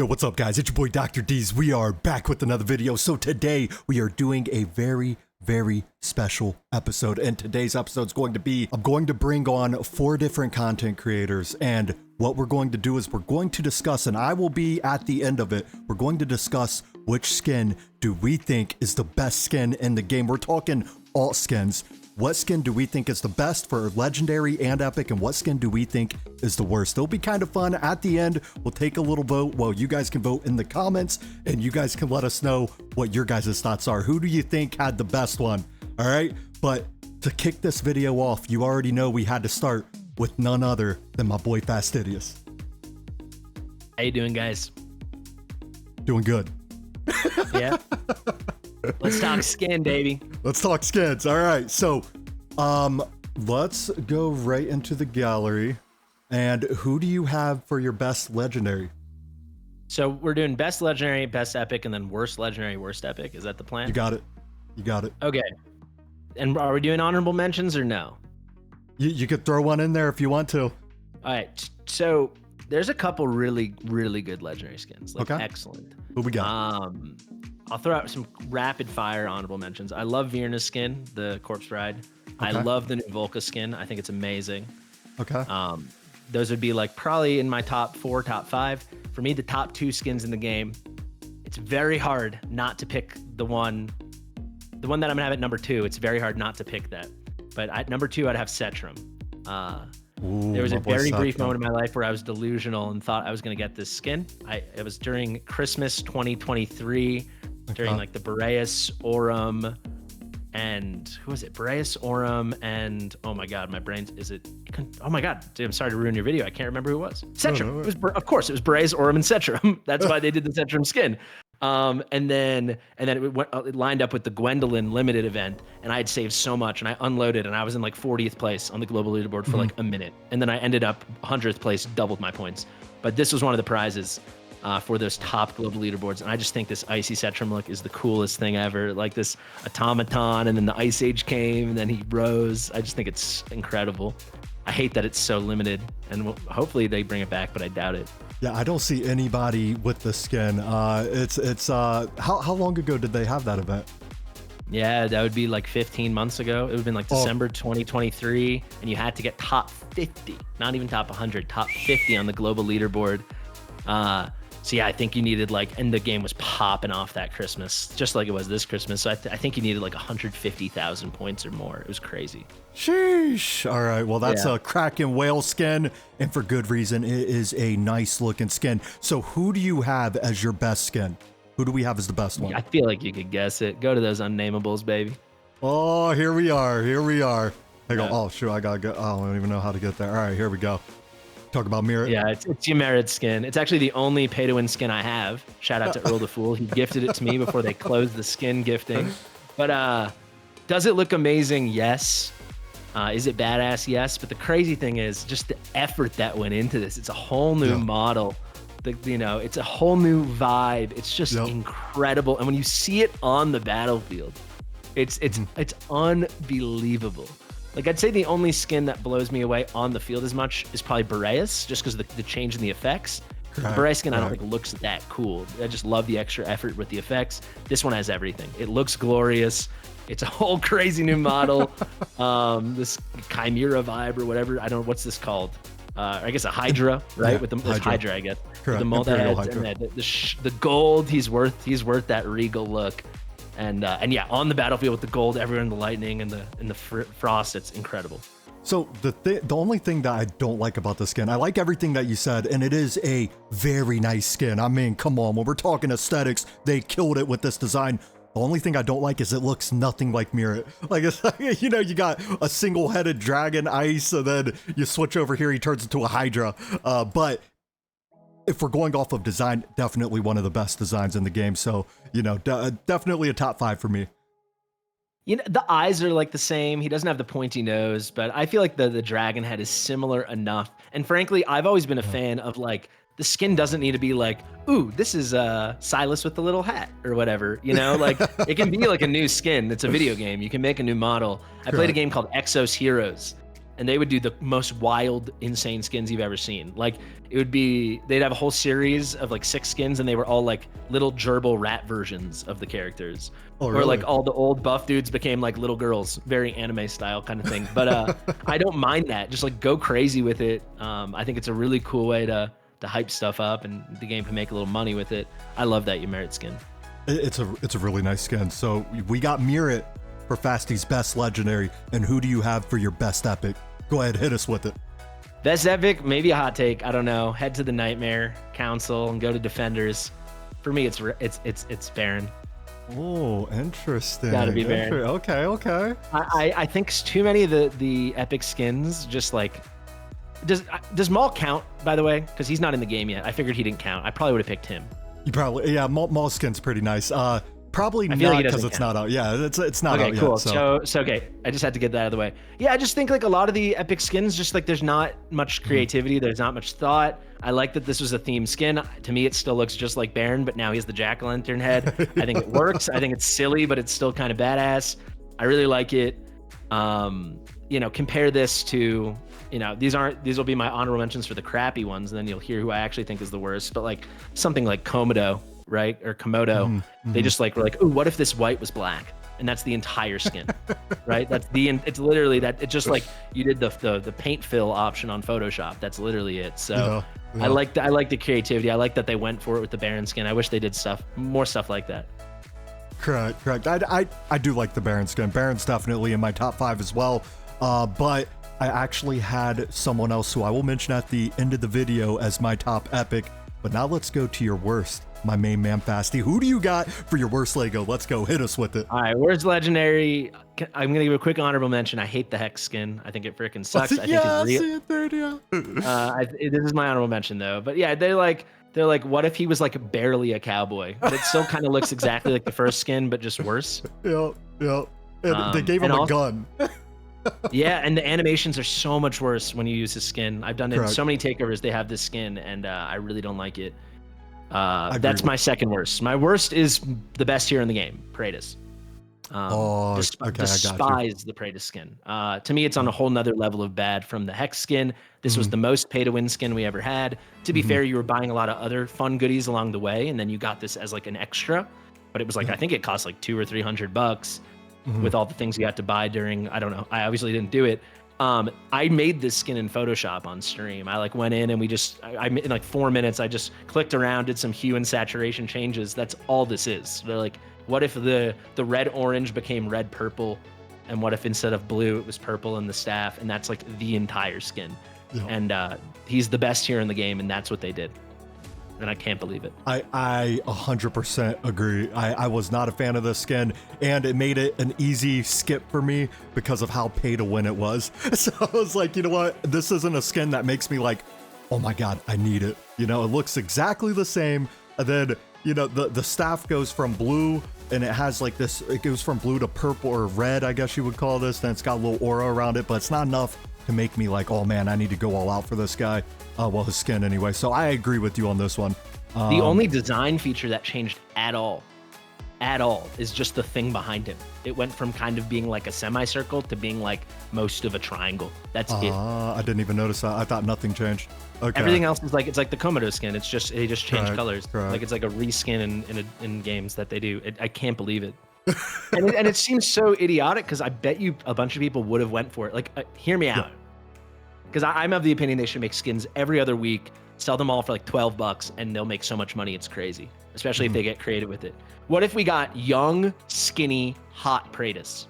Yo, what's up guys? It's your boy Dr. Deez. We are back with another video. So today we are doing a very special episode, and today's episode is going to be, I'm going to bring on 4 different content creators, and what we're going to do is we're going to discuss, and I will be at the end of it, we're going to discuss which skin do we think is the best skin in the game. We're talking alt skins. What skin do we think is the best for legendary and epic, and what skin do we think is the worst? It'll be kind of fun. At the end, we'll take a little vote. Well, you guys can vote in the comments, and you guys can let us know what your guys' thoughts are. Who do you think had the best one? All right, but to kick this video off, you already know we had to start with none other than my boy Fastidious. How you doing, guys? Doing good. Yeah. Let's talk skin, baby. Let's talk skins. All right, so let's go right into the gallery. And who do you have for your best legendary? So we're doing best legendary, best epic, and then worst legendary, worst epic. Is that the plan? You got it. You got it. Okay. And are we doing honorable mentions or no? You could throw one in there if you want to. All right. So there's a couple really good legendary skins. Like, okay. Excellent. Who we got? I'll throw out some rapid fire honorable mentions. I love Virna's skin, the Corpse Bride. Okay. I love the new Volca skin. I think it's amazing. Okay. Those would be like probably in my top 4, top 5. For me, the top 2 skins in the game. It's very hard not to pick the one that I'm gonna have at number 2. It's very hard not to pick that. But at number 2, I'd have Cetrum. There was a very brief moment in my life where I was delusional and thought I was gonna get this skin. It was during Christmas 2023. During like the Boreas, Aurum, and who was it? Boreas, Aurum, and oh my god, my brain's oh my god, dude, I'm sorry to ruin your video. I can't remember who it was. Cetrum. No. It was, of course, it was Boreas, Aurum, and Cetrum. That's why they did the Cetrum skin. And then it lined up with the Gwendolyn limited event, and I had saved so much, and I unloaded, and I was in like 40th place on the global leaderboard for like a minute, and then I ended up 100th place, doubled my points. But this was one of the prizes. For those top global leaderboards, and I just think this icy Cetrum look is the coolest thing ever. Like this automaton, and then the Ice Age came, and then he rose. I just think it's incredible. I hate that it's so limited, and hopefully they bring it back, but I doubt it. Yeah, I don't see anybody with the skin. How long ago did they have that event? Yeah, that would be like 15 months ago. It would have been like December 2023, and you had to get top 50, not even top 100, top 50 on the global leaderboard. So yeah, I think you needed and the game was popping off that Christmas, just like it was this Christmas. So I think you needed like 150,000 points or more. It was crazy. Sheesh. All right, well that's a Kraken whale skin, and for good reason. It is a nice looking skin. So who do you have as your best skin? Who do we have as the best one? I feel like you could guess it. Go to those unnamables, baby. Oh, here we are. Hang on. Oh shoot, I gotta go. Oh, I don't even know how to get there. All right, here we go. Talk about Merit. Yeah, it's your Merit skin. It's actually the only pay-to-win skin I have. Shout out to Earl the Fool. He gifted it to me before they closed the skin gifting. But does it look amazing? Yes. Is it badass? Yes. But the crazy thing is just the effort that went into this. It's a whole new model. It's a whole new vibe. It's just incredible. And when you see it on the battlefield, it's unbelievable. Like, I'd say the only skin that blows me away on the field as much is probably Boreas, just because the change in the effects. The Boreas skin I don't think looks that cool. I just love the extra effort with the effects. This one has everything. It looks glorious. It's a whole crazy new model. This Chimera vibe or whatever. I don't know, what's this called? I guess a Hydra, right? With the Hydra, I guess. Correct. The mold heads and the gold. He's worth that regal look. And yeah, on the battlefield with the gold, everywhere in the lightning and the frost, it's incredible. So the only thing that I don't like about the skin, I like everything that you said, and it is a very nice skin. I mean, come on, when we're talking aesthetics, they killed it with this design. The only thing I don't like is it looks nothing like Merit. Like, it's like, you got a single-headed dragon ice, and then you switch over here, he turns into a Hydra. But if we're going off of design, definitely one of the best designs in the game. So, definitely a top 5 for me. The eyes are like the same. He doesn't have the pointy nose, but I feel like the dragon head is similar enough. And frankly, I've always been a fan of the skin doesn't need to be like, ooh, this is Silas with the little hat or whatever, it can be like a new skin. It's a video game. You can make a new model. I played a game called Exos Heroes. and they would do the most wild, insane skins you've ever seen. Like it would be, they'd have a whole series of like 6 skins, and they were all like little gerbil rat versions of the characters. Oh, or really? like all the old buff dudes became like little girls, very anime style kind of thing. But I don't mind that. Just like go crazy with it. I think it's a really cool way to hype stuff up, and the game can make a little money with it. I love that you merit skin. It's a really nice skin. So we got merit for Fasti's best legendary, and who do you have for your best epic? Go ahead, hit us with it. Best epic, maybe a hot take. I don't know. Head to the Nightmare Council and go to Defenders. For me, it's Baron. Oh, interesting. Gotta be Baron. Okay. I think too many of the epic skins just like. Does Maul count, by the way? Because he's not in the game yet. I figured he didn't count. I probably would have picked him. You probably, yeah. Maul skin's pretty nice. Probably not because it's not out. Yeah, it's not out cool. yet. So Okay. I just had to get that out of the way. Yeah, I just think like a lot of the epic skins, just like there's not much creativity. There's not much thought. I like that this was a theme skin. To me, it still looks just like Baron, but now he's the jack-o'-lantern head. I think it works. I think it's silly, but it's still kind of badass. I really like it. Compare this to, these will be my honorable mentions for the crappy ones, and then you'll hear who I actually think is the worst. But like something like Komodo, right? Or Komodo, they just like were like, ooh, what if this white was black? And that's the entire skin, right? It's literally that. It's just like you did the paint fill option on Photoshop. That's literally it. So yeah. I like the creativity. I like that they went for it with the Baron skin. I wish they did more stuff like that. Correct. I do like the Baron skin. Baron's definitely in my top 5 as well. But I actually had someone else who I will mention at the end of the video as my top epic. But now let's go to your worst, my main man Fasti. Who do you got for your worst Lego? Let's go, hit us with it. All right, worst legendary. I'm gonna give a quick honorable mention. I hate the Hex skin. I think it freaking sucks. I think this is my honorable mention though. But yeah, they're like, what if he was like barely a cowboy? But it still kind of looks exactly like the first skin, but just worse. Yep. And they gave him a gun. Yeah, and the animations are so much worse when you use his skin. I've done it in so many takeovers. They have this skin, and I really don't like it. That's my second worst. My worst is the best hero in the game, Praetus. Despise the Praetus skin. To me, it's on a whole nother level of bad from the Hex skin. This was the most pay-to-win skin we ever had. To be fair, you were buying a lot of other fun goodies along the way, and then you got this as like an extra. But it was like, I think it cost like $200 or $300 with all the things you had to buy during, I don't know. I obviously didn't do it. I made this skin in Photoshop on stream. I like went in and in like 4 minutes, I just clicked around, did some hue and saturation changes. That's all this is. They're like, what if the red orange became red purple, and what if instead of blue it was purple in the staff? And that's like the entire skin. Yeah. And he's the best hero in the game, and that's what they did. And I can't believe it. I 100% agree. I was not a fan of this skin, and it made it an easy skip for me because of how pay to win it was. So I was like, you know what? This isn't a skin that makes me like, oh my God, I need it. It looks exactly the same. And then, the staff goes from blue, and it has like this, it goes from blue to purple or red, I guess you would call this. Then it's got a little aura around it, but it's not enough to make me like, oh man, I need to go all out for this guy. His skin anyway. So I agree with you on this one. The only design feature that changed at all, is just the thing behind him. It went from kind of being like a semicircle to being like most of a triangle. That's it. I didn't even notice that. I thought nothing changed. Okay. Everything else is like, it's like the Komodo skin. It's just, they just change colors. Like it's like a reskin in games that they do. I can't believe it. and it seems so idiotic because I bet you a bunch of people would have went for it. Like, hear me out. Because I'm of the opinion they should make skins every other week, sell them all for like $12, and they'll make so much money. It's crazy, especially if they get creative with it. What if we got young, skinny, hot Praetus?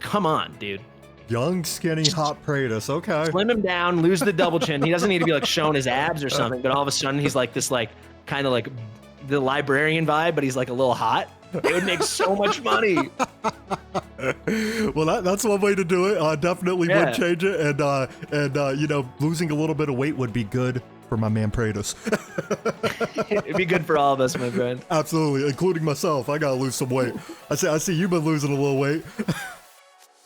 Come on, dude. Young, skinny, hot Praetus. Okay. Slim him down, lose the double chin. He doesn't need to be like showing his abs or something, but all of a sudden he's like this, like kind of like the librarian vibe, but he's like a little hot. It would make so much money. Well, that's one way to do it. Definitely would change it, and losing a little bit of weight would be good for my man Praetus. It'd be good for all of us, my friend. Absolutely, including myself. I gotta lose some weight. I see you've been losing a little weight.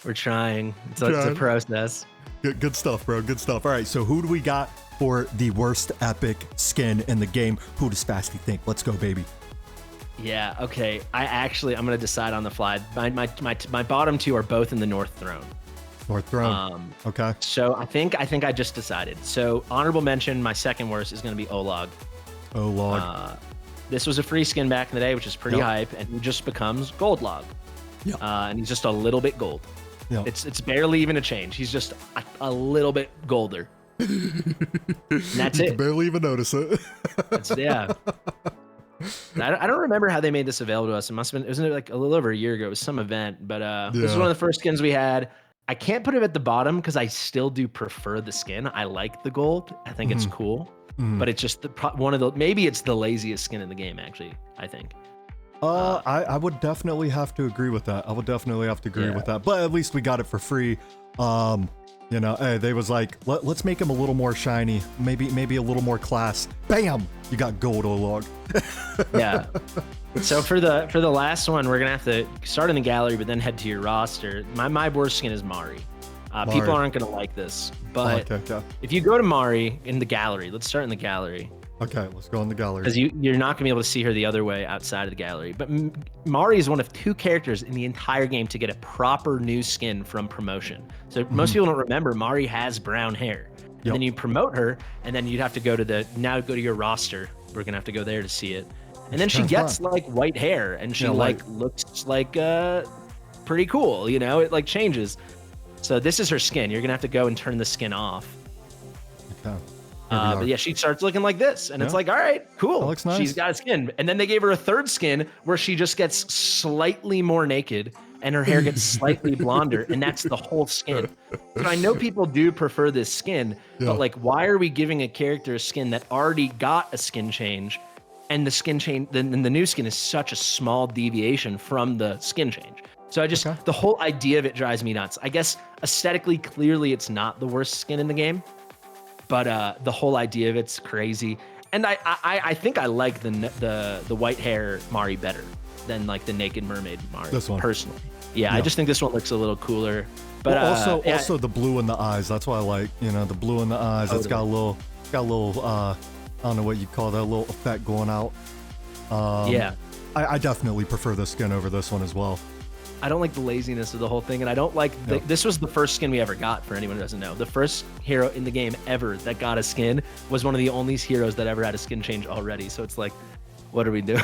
We're trying. It's a process. Good stuff, bro. Good stuff. All right, so who do we got for the worst epic skin in the game? Who does Fasti think? Let's go, baby. Yeah, okay. I'm going to decide on the fly. My bottom two are both in the North Throne. North Throne. Okay. So I think I just decided. So honorable mention, my second worst is going to be Olog. Olog. This was a free skin back in the day, which is pretty hype, and he just becomes Gold Log. Yeah. And he's just a little bit gold. Yeah. It's barely even a change. He's just a little bit golder. And that's You it. can barely even notice it. Yeah. I don't remember how they made this available to us. It must have been, it was like a little over a year ago. It was some event, but this is one of the first skins we had. I can't put it at the bottom because I still do prefer the skin. I like the gold. I think it's cool, but it's just maybe it's the laziest skin in the game, actually, I think. I would definitely have to agree with that. With that. But at least we got it for free. You know, hey, they was like, let's make him a little more shiny, maybe a little more class. Bam! You got gold Olog. Yeah. So for the last one, we're gonna have to start in the gallery, but then head to your roster. My worst skin is Mari. People aren't gonna like this, but if you go to Mari in the gallery, let's start in the gallery. Okay, let's go in the gallery. Because you're not gonna be able to see her the other way outside of the gallery. But Mari is one of 2 characters in the entire game to get a proper new skin from promotion. So most people don't remember Mari has brown hair. And then you promote her, and then you'd have to go to your roster. We're gonna have to go there to see it. And then she gets like white hair, and she looks like pretty cool. You know, it like changes. So this is her skin. You're gonna have to go and turn the skin off. Okay. But yeah, she starts looking like this, and it's like, all right, cool. That looks nice. She's got a skin, and then they gave her a third skin where she just gets slightly more naked, and her hair gets slightly blonder, and that's the whole skin. So I know people do prefer this skin, but like, why are we giving a character a skin that already got a skin change, and the skin change, the new skin is such a small deviation from the skin change? So I just the whole idea of it drives me nuts. I guess aesthetically, clearly, it's not the worst skin in the game. But the whole idea of it's crazy, and I think I like the white hair Mari better than like the naked mermaid Mari. This one personally, I just think this one looks a little cooler. But well, also the blue in the eyes. That's what I like. You know, the blue in the eyes. Totally. It's got a little I don't know what you call that, little effect going out. I definitely prefer this skin over this one as well. I don't like the laziness of the whole thing, and I don't like this was the first skin we ever got. For anyone who doesn't know, the first hero in the game ever that got a skin was one of the only heroes that ever had a skin change already. So it's like, what are we doing?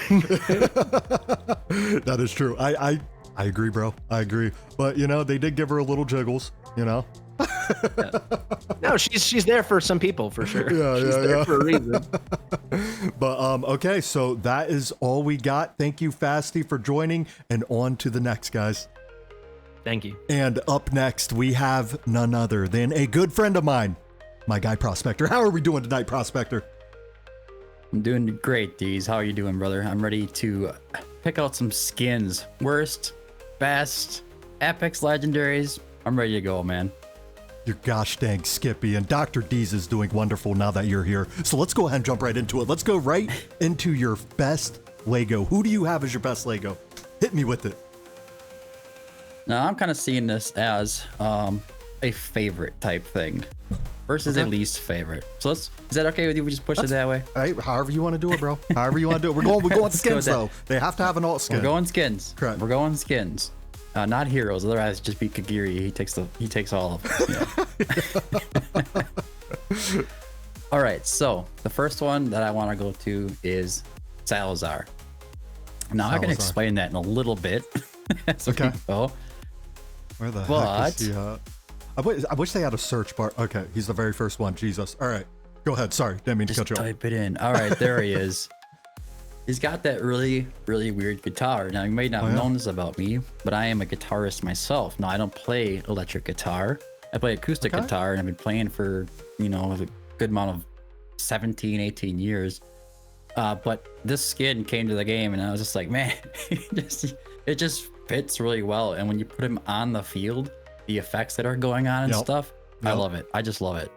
That is true. I agree, bro. I agree. But you know, they did give her a little jiggles, you know. No, she's there for some people for sure. She's there for a reason. But okay, so that is all we got. Thank you, Fasti, for joining, and on to the next, guys. Thank you. And up next, we have none other than a good friend of mine, my guy Prospector. How are we doing tonight, Prospector? I'm doing great, Deez. How are you doing, brother? I'm ready to pick out some skins. Worst, best, epics, legendaries. I'm ready to go, man. You're gosh dang Skippy, and Dr. Deez is doing wonderful now that you're here. So let's go ahead and jump right into it. Let's go right into your best Lego. Who do you have as your best Lego? Hit me with it. Now, I'm kind of seeing this as a favorite type thing versus a least favorite. So is that okay with you? We just push it that way? Hey, however you want to do it, bro. However you want to do it. We're going skins, though. They have to have an alt skin. We're going skins. Correct. We're going skins. Not heroes, otherwise just be Kagiri. He takes all of them. You know? All right, so the first one that I want to go to is Salazar. Now I can explain that in a little bit. Okay. Go. Where the heck is he at? I wish they had a search bar. Okay, he's the very first one. Jesus. All right, go ahead. Sorry, didn't mean to cut you off. Type it in. All right, there he is. He's got that really, really weird guitar. Now, you may not have known this about me, but I am a guitarist myself. Now, I don't play electric guitar. I play acoustic guitar, and I've been playing for, you know, a good amount of 17, 18 years. But this skin came to the game, and I was just like, man, it just fits really well. And when you put him on the field, the effects that are going on and stuff, I love it. I just love it.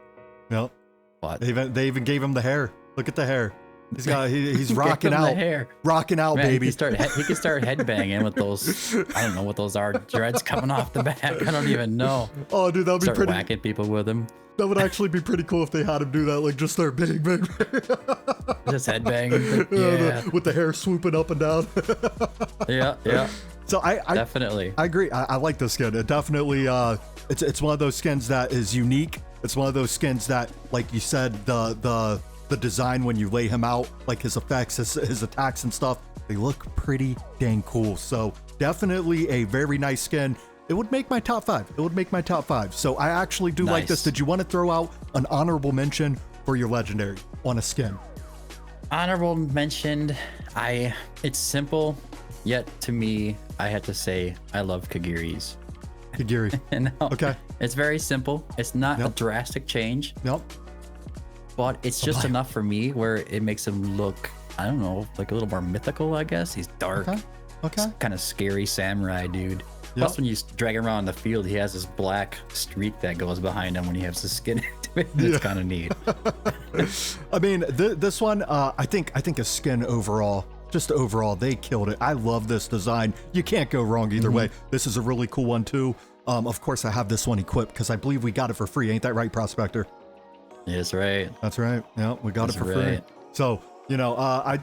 Yep. But they even gave him the hair. Look at the hair. He's rocking out. Hair. Rocking out, man, baby. He can start headbanging with those. I don't know what those are. Dreads coming off the back. I don't even know. Oh, dude, that'd be pretty. Start whacking people with him. That would actually be pretty cool if they had him do that. Like, just start bang. Just headbanging. Yeah. With the hair swooping up and down. Yeah. So I definitely. I agree. I like this skin. It definitely it's one of those skins that is unique. It's one of those skins that, like you said, the design when you lay him out, like his effects, his attacks and stuff, they look pretty dang cool. So definitely a very nice skin. It would make my top 5. It would make my top 5. So I actually do like this. Did you want to throw out an honorable mention for your legendary on a skin? Honorable mention, it's simple, yet to me, I had to say I love Kagiri's. Kagiri. No, okay. It's very simple. It's not a drastic change. Nope. But it's just enough for me where it makes him look, I don't know, like a little more mythical, I guess. He's dark. Okay. Kind of scary samurai dude. Plus, when you drag him around the field, he has this black streak that goes behind him when he has his skin into it. It's kind of neat. I mean, this one, I think a skin overall, just overall, they killed it. I love this design. You can't go wrong either way. This is a really cool one too. Of course, I have this one equipped because I believe we got it for free. Ain't that right, Prospector? That's right. That's right. Yeah, we got it for free. So, you know, I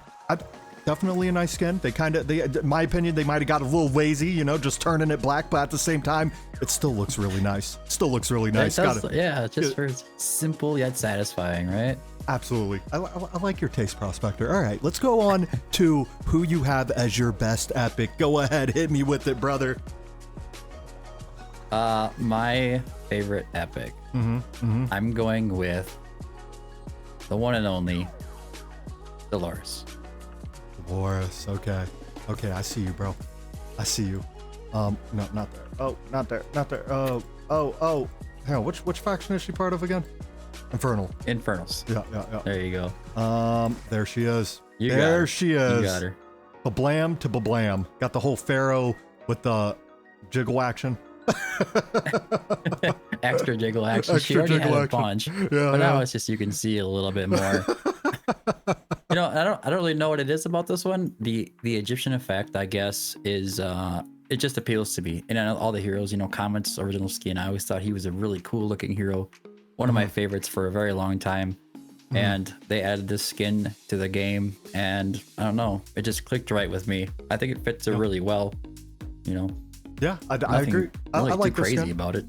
definitely a nice skin. They in my opinion, they might have got a little lazy, you know, just turning it black, but at the same time, it still looks really nice. Still looks really nice. Yeah, just for simple yet satisfying, right? Absolutely. I like your taste, Prospector. All right, let's go on to who you have as your best epic. Go ahead, hit me with it, brother. My favorite epic. I'm going with the one and only Dolores. Dolores, okay. Okay, I see you, bro. I see you. No, not there. Oh, not there. Not there. Oh. Hang on, which faction is she part of again? Infernals. Yeah. There you go. There she is. There she is. You got her. Bablam to bablam. Got the whole pharaoh with the jiggle action. Extra jiggle action. She already had a bunch. But now it's just you can see a little bit more. You know, I don't really know what it is about this one. The Egyptian effect, I guess, is it just appeals to me. And I know all the heroes, you know, Comet's original skin, I always thought he was a really cool looking hero. One of my favorites for a very long time. And they added this skin to the game, and I don't know, it just clicked right with me. I think it fits her really well, you know. Yeah, I agree. I like too crazy skin. about it.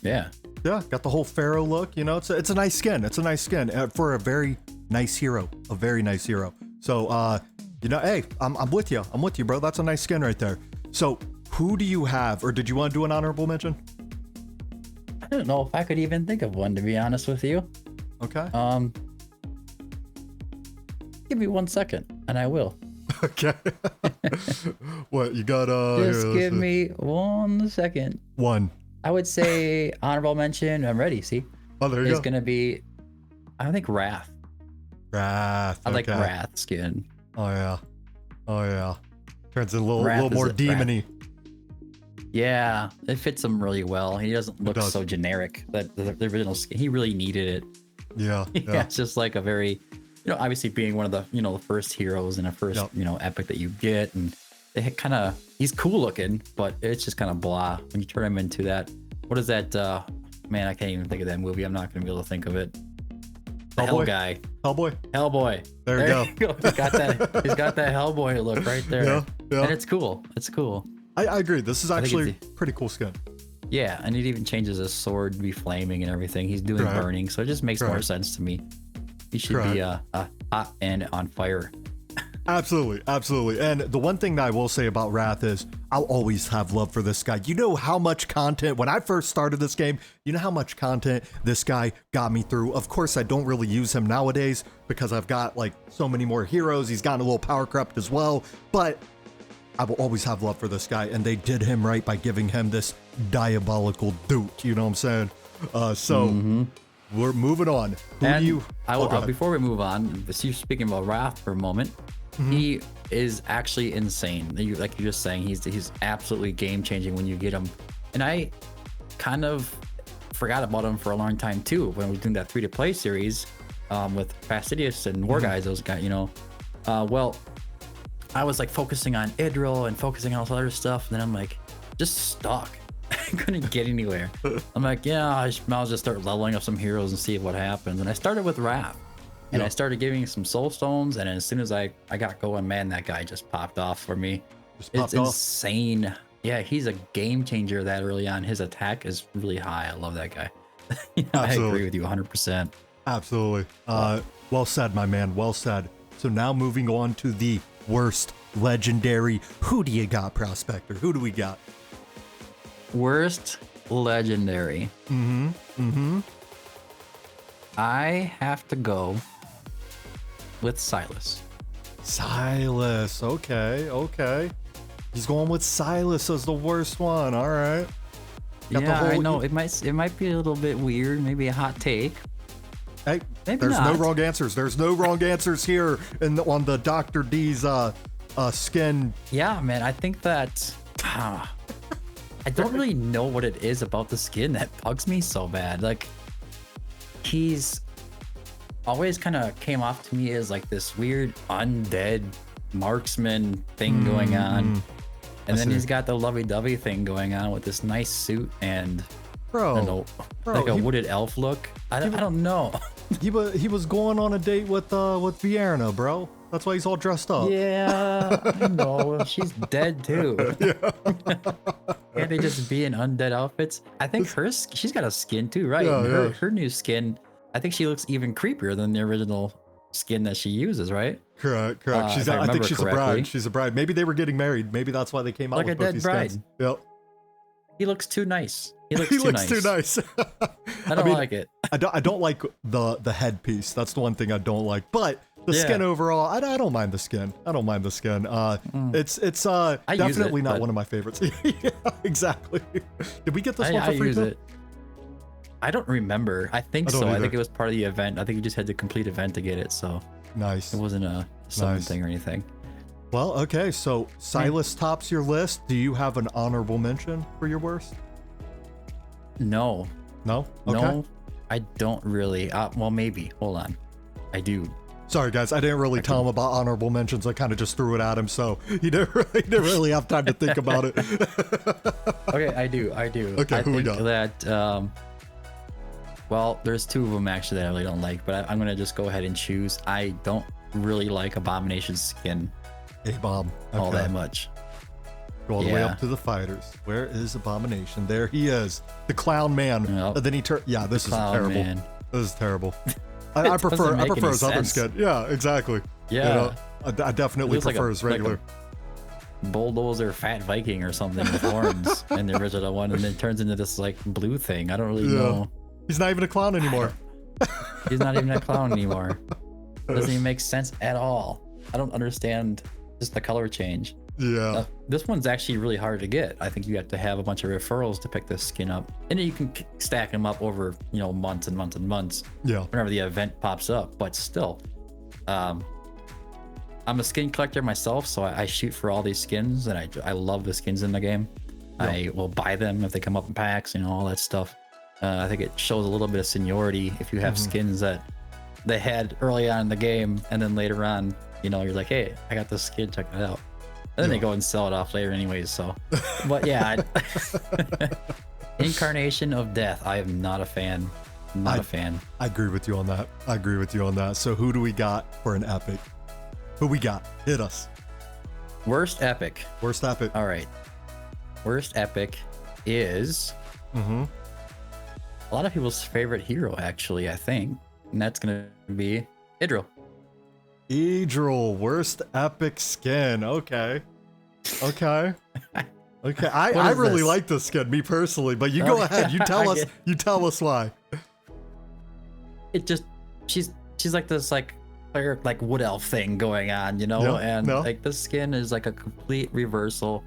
Yeah, got the whole pharaoh look. You know, it's a nice skin. It's a nice skin for a very nice hero. A very nice hero. So, you know, hey, I'm with you. I'm with you, bro. That's a nice skin right there. So, who do you have, or did you want to do an honorable mention? I don't know if I could even think of one, to be honest with you. Okay. Give me 1 second, and I will. Okay. What you got? Just give me 1 second. One. I would say honorable mention. I'm ready. See. Oh, there you go. It's gonna be, I think, Wrath. Wrath. I like Wrath skin. Oh yeah. Turns in a little more demony. Yeah, it fits him really well. He doesn't look so generic. That the original skin, he really needed it. Yeah. It's just like a very, you know, obviously being one of the, you know, the first heroes and a first, you know, epic that you get, and it kind of, he's cool looking, but it's just kind of blah when you turn him into that. What is that? Man, I can't even think of that movie. I'm not gonna be able to think of it. The Hell guy. Hellboy. There you go. He's got that Hellboy look right there. Yeah. And it's cool. It's cool. I agree. This is actually pretty cool skin. Yeah, and it even changes his sword to be flaming and everything. He's doing burning, so it just makes more sense to me. He should be hot and on fire. Absolutely. And the one thing that I will say about Wrath is I'll always have love for this guy. You know how much content, when I first started this game, you know how much content this guy got me through. Of course, I don't really use him nowadays because I've got like so many more heroes. He's gotten a little power corrupt as well, but I will always have love for this guy, and they did him right by giving him this diabolical dude. You know what I'm saying? We're moving on. Before we move on, you're speaking about Wrath for a moment. He is actually insane. Like you're just saying, he's absolutely game changing when you get him. And I kind of forgot about him for a long time too when we were doing that 3-to-play series with Fastidious and War Guys. Those guys, you know. Well, I was like focusing on Idril and focusing on all this other stuff, and then I'm like just stuck. I couldn't get anywhere. I'm like, I'll just start leveling up some heroes and see what happens. And I started with Wrath, and I started giving some soul stones, and as soon as I got going, man, that guy just popped off for me. It's insane. Yeah, he's a game changer that early on. His attack is really high. I love that guy. I Absolutely. agree with you 100%. Absolutely. Well said, my man. Well said. So now moving on to the worst legendary. Who do you got, Prospector? Who do we got? Worst legendary. I have to go with Silas. Silas. Okay, okay. He's going with Silas as the worst one. All right. Got the Yeah, I whole- know it might be a little bit weird, maybe a hot take. Hey, Maybe there's no not. wrong answers. There's no wrong answers here on the Dr. D's skin. Yeah, man, I think that I don't really know what it is about the skin that bugs me so bad. Like, he's always kind of came off to me as like this weird undead marksman thing going on. And then he's got the lovey-dovey thing going on with this nice suit and I don't know, like a wooded elf look. I don't know. He was going on a date with Vierna, bro. That's why he's all dressed up. Yeah, I know. She's dead too. Can't they just be in undead outfits? I think she's got a skin too, right? Yeah, And yeah. her new skin, I think she looks even creepier than the original skin that she uses, right? Correct. If I I think remember she's a correctly. bride. She's a bride. Maybe they were getting married. Maybe that's why they came out Like with a both dead these bride. skins. Yep. He looks too nice. He He looks too nice. I don't like it. I don't like the headpiece. That's the one thing I don't like. But the skin overall, I don't mind the skin. I don't mind the skin. It's definitely not one of my favorites. Yeah, exactly. Did we get this one for free? use it. I don't remember. I think I don't so. I either. think it was part of the event. I think you just had to complete event to get it, so Nice. it wasn't a summon Nice. thing or anything. Well, okay. So Silas tops your list. Do you have an honorable mention for your worst? No, No. Okay. no, I don't really. Well, maybe. Hold on. I do. Sorry, guys. I didn't really tell him about honorable mentions. I kind of just threw it at him, so he didn't really have time to think about it. Okay, I do. Okay, I who we think got? that. Well, there's two of them actually that I really don't like, but I'm gonna just go ahead and choose. I don't really like Abomination's skin Hey, Bob. all that much. Go all the way Yeah. up to the fighters. Where is Abomination? There he is, the clown man. Yep. And then he turned. Yeah, this is Clown terrible. man. This is terrible. I prefer doesn't make any his other sense. skin. Yeah, exactly. Yeah. You know, I definitely looks like prefer a- his like a regular. Bulldozer fat Viking or something with horns in the original one, and then turns into this like blue thing. I don't really know. He's not even a clown anymore. He's not even a clown anymore. Doesn't even make sense at all. I don't understand just the color change. Yeah. This one's actually really hard to get. I think you have to have a bunch of referrals to pick this skin up, and then you can stack them up over months and months and months. Yeah. Whenever the event pops up. But still, I'm a skin collector myself, so I shoot for all these skins, and I love the skins in the game. Yeah. I will buy them if they come up in packs, all that stuff. I think it shows a little bit of seniority if you have skins that they had early on in the game, and then later on, you're like, hey, I got this skin, check it out. And then they go and sell it off later anyways, so. But yeah, Incarnation of Death, I am not a fan. Not a fan. I agree with you on that. So who do we got for an epic? Who we got? Hit us. Worst epic. Worst epic. All right. Worst epic is a lot of people's favorite hero, actually, I think. And that's going to be Idril. Idril, worst epic skin. Okay. Okay. I is really this? like this skin, me personally, but you go ahead. You tell us. You tell us why. It just, she's like this like wood elf thing going on, Yeah, and no. like this skin is like a complete reversal.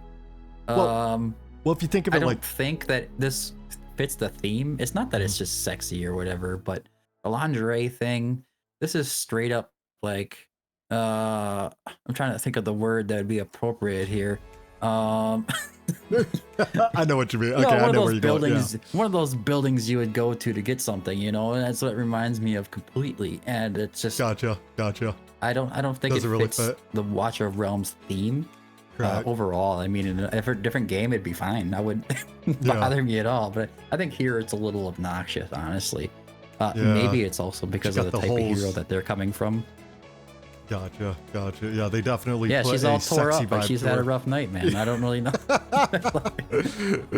Well, if you think of I it don't like, think that this fits the theme. It's not that it's just sexy or whatever, but the lingerie thing, this is straight up like I'm trying to think of the word that would be appropriate here. I know what you mean. Okay, No, I one of know where those you're going. buildings, Yeah. one of those buildings you would go to get something, and that's what it reminds me of completely. And it's just, Gotcha. I don't think Doesn't it really fits fit. the Watcher of Realms theme. Correct. Overall, I mean, in a different game, it'd be fine. I wouldn't bother me at all. But I think here it's a little obnoxious, honestly. Yeah. Maybe it's also because got of the the type of holes. hero that they're coming from. Gotcha. Yeah, they definitely Yeah, put she's a all tore sexy up, but vibe she's to had her. a rough night, man. I don't really know.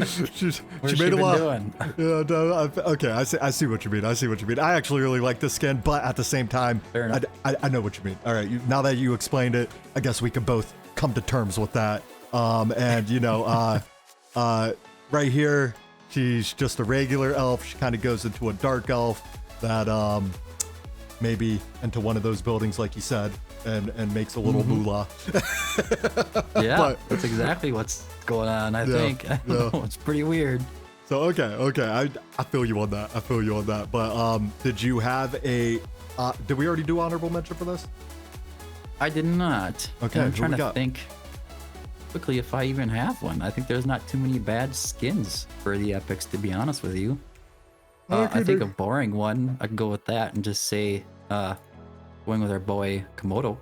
she What's made a been lot. doing? Yeah, no, okay, I see what you mean. I actually really like this skin, but at the same time, Fair enough. I know what you mean. All right, now that you explained it, I guess we can both come to terms with that. And you know, right here, she's just a regular elf. She kind of goes into a dark elf that maybe into one of those buildings, like you said, and makes a little moolah. Yeah, But- that's exactly what's going on. I think it's pretty weird. So okay, I feel you on that. But did you have a? Did we already do honorable mention for this? I did not. Okay, And I'm who trying we to got? think quickly if I even have one. I think there's not too many bad skins for the epics, to be honest with you. I think a boring one, I could go with that and just say, going with our boy Komodo.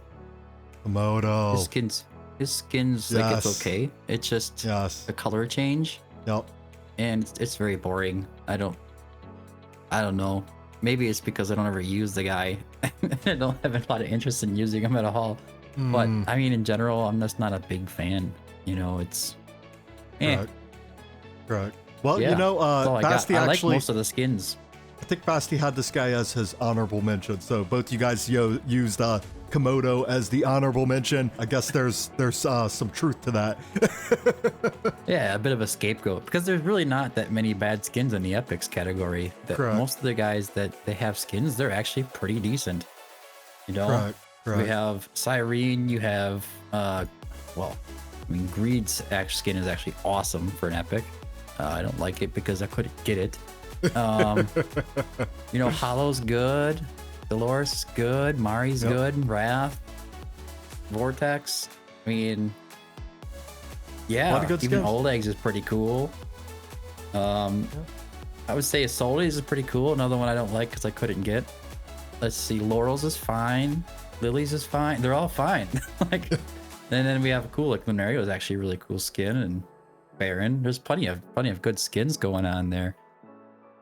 Komodo. His skin's like it's Yes. okay. It's just Yes. a color change, Yep. and it's very boring. I don't know. Maybe it's because I don't ever use the guy. I don't have a lot of interest in using him at all. But I mean, in general, I'm just not a big fan. You know, it's Correct. Well, Yeah, you know, that's all I got. Fasti I like actually, most of the skins. I think Fasti had this guy as his honorable mention. So both you guys used Komodo as the honorable mention. I guess there's some truth to that. Yeah, a bit of a scapegoat because there's really not that many bad skins in the epics category. Correct. Most of the guys that they have skins, they're actually pretty decent. You know, Correct. we have Cyrene. You have, Greed's skin is actually awesome for an epic. I don't like it because I couldn't get it. You know, Hollow's good. Dolores is good. Mari's Yep. good. Wrath, Vortex. I mean, yeah, lot of good even skins. Old Eggs is pretty cool. I would say Isolde's is pretty cool. Another one I don't like because I couldn't get. Let's see, Laurel's is fine. Lily's is fine. They're all fine. And then we have cool, like Lunario is actually a really cool skin, and Baron. There's plenty of good skins going on there.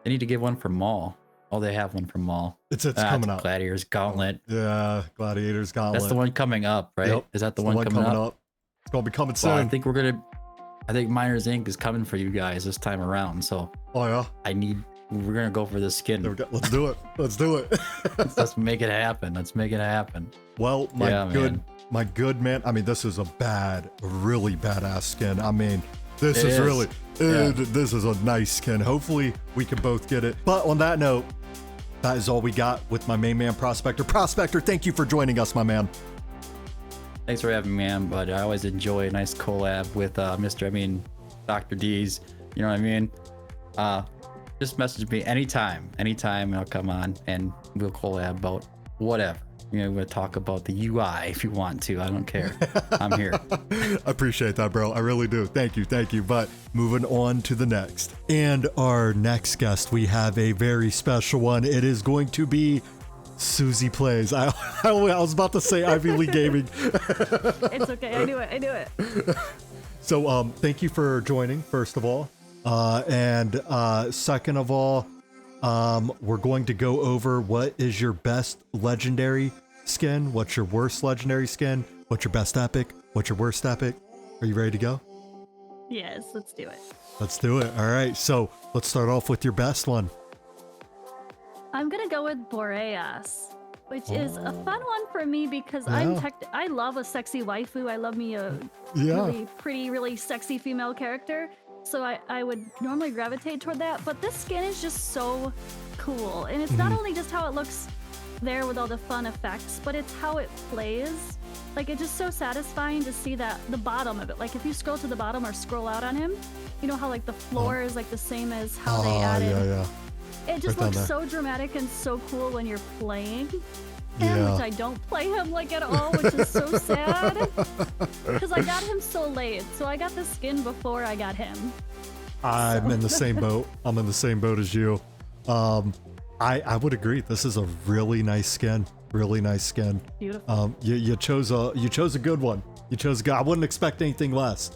They need to give one for Maul. Oh, they have one for Maul. It's coming up. Gladiator's Gauntlet. Yeah, Gladiator's Gauntlet. That's the one coming up, right? Yep, Is that the it's one coming up? It's gonna be coming soon. Well, I think Miners Inc. is coming for you guys this time around. So Oh yeah. we're gonna go for this There we skin. go. Let's do it. Let's make it happen. Well, Yeah, my good man. I mean, this is a really badass skin. I mean, this It is is. really, Yeah. this is a nice skin. Hopefully, we can both get it. But on that note, that is all we got with my main man, Prospector. Prospector, thank you for joining us, my man. Thanks for having me, man. But I always enjoy a nice collab with Dr. Deez. You know what I mean? Just message me anytime, and I'll come on and we'll collab about whatever. You know, we'll talk about the UI if you want to. I don't care. I'm here. I appreciate that, bro. I really do. Thank you. But moving on to the next. And our next guest, we have a very special one. It is going to be Suzi Plays. I was about to say Ivy League Gaming. It's okay. I knew it. So, thank you for joining, first of all. And second of all, we're going to go over what is your best legendary skin, what's your worst legendary skin, what's your best epic, what's your worst epic. Are you ready to go? Yes, let's do it. Let's do it. All right. So let's start off with your best one. I'm gonna go with Boreas, which is a fun one for me because Yeah. I love a sexy waifu. I love me a Yeah. really pretty, really sexy female character. So I would normally gravitate toward that. But this skin is just so cool. And it's not only just how it looks there with all the fun effects, but it's how it plays. Like, it's just so satisfying to see that the bottom of it. Like, if you scroll to the bottom or scroll out on him, you know how like the floor is like the same as how they added. Yeah. It just Right down looks there. so dramatic and so cool when you're playing him, Yeah. which I don't play him like at all, which is so sad. Because I got him so late. So I got the skin before I got him. I'm in the same boat. I'm in the same boat as you. I would agree. This is a really nice skin. Really nice skin. Beautiful. You chose a good one. You chose a good. I wouldn't expect anything less.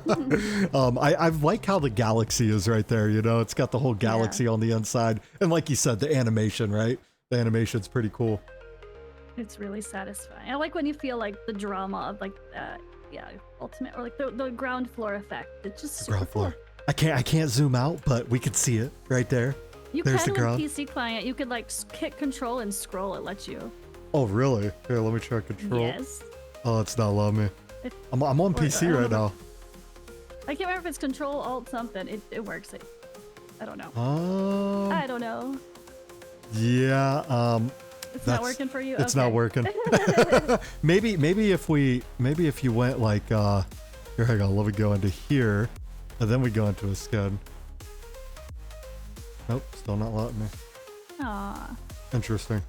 I like how the galaxy is right there. You know, it's got the whole galaxy on the inside, and like you said, the animation, right? The animation's pretty cool. It's really satisfying. I like when you feel like the drama of like that, yeah, ultimate or like the ground floor effect. It's just super Ground cool. floor. I can't zoom out, but we could see it right there. You There's can the with ground. PC client. You could like hit control and scroll. It lets you. Oh, really? Here, let me try control. Yes. Oh, it's not letting me. I'm on Or, PC right now. I can't remember if it's control alt something. It works. I don't know. I don't know. Yeah. It's not working for you. It's Okay. not working. maybe if you went like here, hang on, let me go into here, and then we go into a skin. Nope, still not letting me. Aw. Interesting.